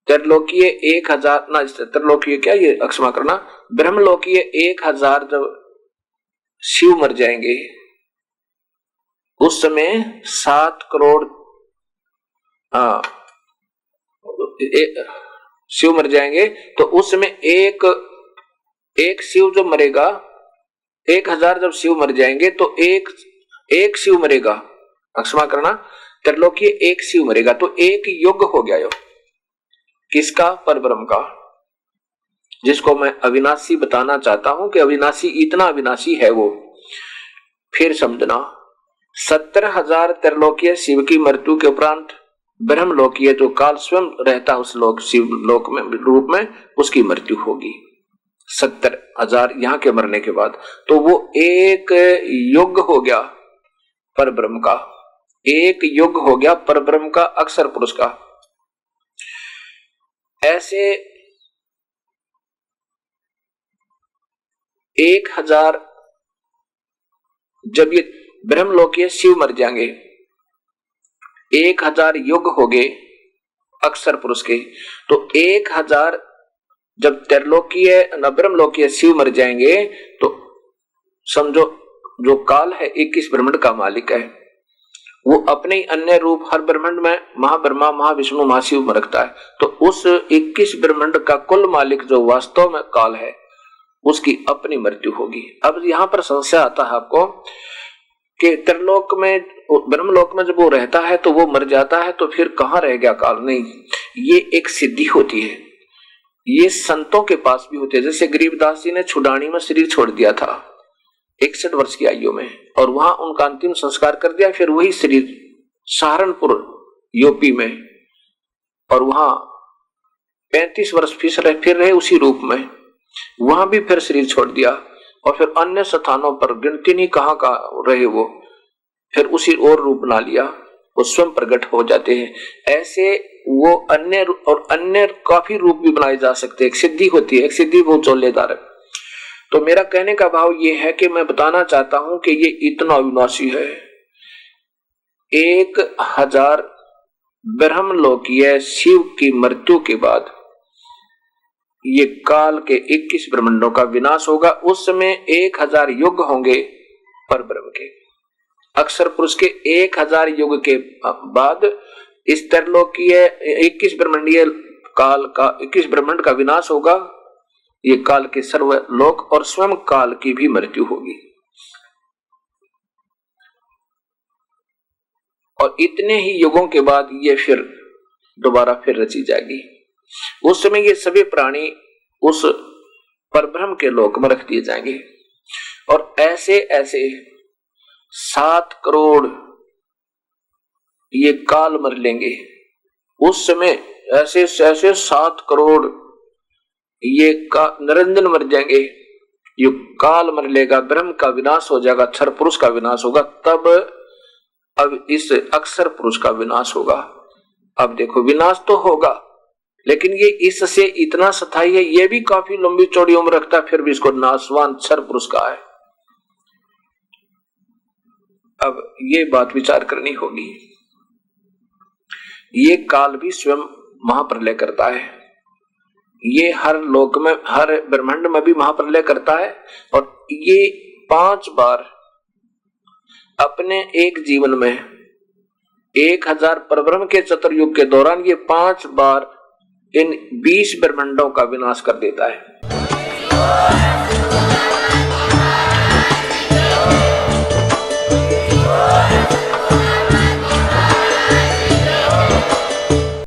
त्रिलोकीय 1,000 ना, त्रिलोकीय क्या, ये अक्षमा करना, ब्रह्मलोकीय 1,000 जब शिव मर जाएंगे, उस समय 7 करोड़ शिव मर जाएंगे। तो उस समय एक शिव जो मरेगा, 1,000 जब शिव मर जाएंगे तो एक शिव मरेगा, क्षमा करना, त्रिलोकीय एक शिव मरेगा, तो एक युग हो गया यो। किसका? परब्रह्म का, जिसको मैं अविनाशी बताना चाहता हूं कि अविनाशी इतना अविनाशी है वो। फिर समझना, 70,000 त्रिलोकीय शिव की मृत्यु के उपरांत ब्रह्मलोकीय जो काल स्वयं रहता उस लोक शिव लोक में रूप में, उसकी मृत्यु होगी 70,000 यहाँ के मरने के बाद। तो वो एक युग हो गया परब्रह्म का, एक युग हो गया परब्रह्म का, अक्षर पुरुष का। ऐसे 1,000 जब ये ब्रह्मलोकीय शिव मर जाएंगे, 1,000 युग हो गए अक्षर पुरुष के। तो 1,000 जब त्रिलोकीय ब्रह्मलोकीय शिव मर जाएंगे, तो समझो जो काल है 21 ब्रह्मांड का मालिक है, वो अपने अन्य रूप हर ब्रह्मांड में महाब्रह्मा, महाविष्णु, महाशिव में रखता है। तो उस 21 ब्रह्मांड का कुल मालिक जो वास्तव में काल है, उसकी अपनी मृत्यु होगी। अब यहां पर संशय आता है आपको कि त्रिलोक में, ब्रह्मलोक में जब वो रहता है तो वो मर जाता है, तो फिर कहां रह गया काल? नहीं, ये एक सिद्धि होती है, ये संतों के पास भी होती है। जैसे गरीबदास जी ने छुडानी में शरीर छोड़ दिया था 61 वर्ष की आयु में, और वहां उनका अंतिम संस्कार कर दिया। फिर वही शरीर सहारनपुर यूपी में, और वहां 35 वर्ष फिर रहे उसी रूप में, वहां भी फिर शरीर छोड़ दिया। और फिर अन्य स्थानों पर गिनती नहीं कहां का रहे वो, फिर उसी और रूप बना लिया, वो स्वयं प्रकट हो जाते हैं। ऐसे वो अन्य काफी रूप भी बनाए जा सकते हैं। एक सिद्धि होती है, एक सिद्धि वो चोलेदार है। तो मेरा कहने का भाव ये है कि मैं बताना चाहता हूं कि ये इतना अविनाशी है। 1000 ब्रह्मलोकीय शिव की मृत्यु के बाद ये काल के 21 ब्रह्मांडों का विनाश होगा। उस समय 1000 युग होंगे पर ब्रह्म के, अक्षर पुरुष के 1000 युग के बाद इस तरलोकीय 21 ब्रह्मंडीय काल का 21 ब्रह्मांड का विनाश होगा। ये काल के सर्वलोक और स्वयं काल की भी मृत्यु होगी। और इतने ही युगों के बाद ये फिर दोबारा फिर रची जाएगी। उस समय ये सभी प्राणी उस परब्रह्म के लोक में रख दिए जाएंगे। और ऐसे ऐसे 7 करोड़ ये काल मर लेंगे। उस समय ऐसे ऐसे 7 करोड़ ये निरंजन मर जाएंगे। ये काल मर लेगा, ब्रह्म का विनाश हो जाएगा, अक्षर पुरुष का विनाश होगा। तब अब इस अक्षर पुरुष का विनाश होगा। अब देखो विनाश तो होगा, लेकिन ये इससे इतना स्थायी है, ये भी काफी लंबी चौड़ी उम्र रखता है, फिर भी इसको नाशवान अक्षर पुरुष का है। अब ये बात विचार करनी होगी। ये काल भी स्वयं महाप्रलय करता है। ये हर लोक में, हर ब्रह्मांड में भी महाप्रलय करता है। और ये 5 बार अपने एक जीवन में 1000 परब्रह्म के चतुर्युग के दौरान ये 5 बार इन 20 ब्रह्मांडों का विनाश कर देता है।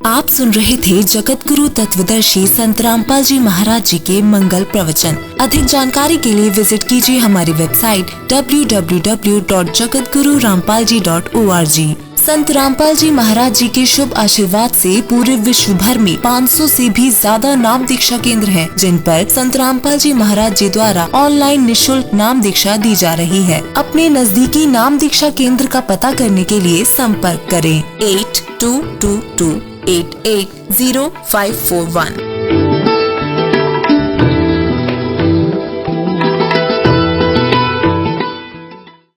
आप सुन रहे थे जगत गुरु तत्वदर्शी संत रामपाल जी महाराज जी के मंगल प्रवचन। अधिक जानकारी के लिए विजिट कीजिए हमारी वेबसाइट www.jagatgururampalji.org। संत रामपाल जी महाराज जी के शुभ आशीर्वाद से पूरे विश्व भर में 500 से भी ज्यादा नाम दीक्षा केंद्र हैं, जिन पर संत रामपाल जी महाराज जी द्वारा ऑनलाइन निशुल्क नाम दीक्षा दी जा रही है। अपने नजदीकी नाम दीक्षा केंद्र का पता करने के लिए संपर्क करें 8222880541।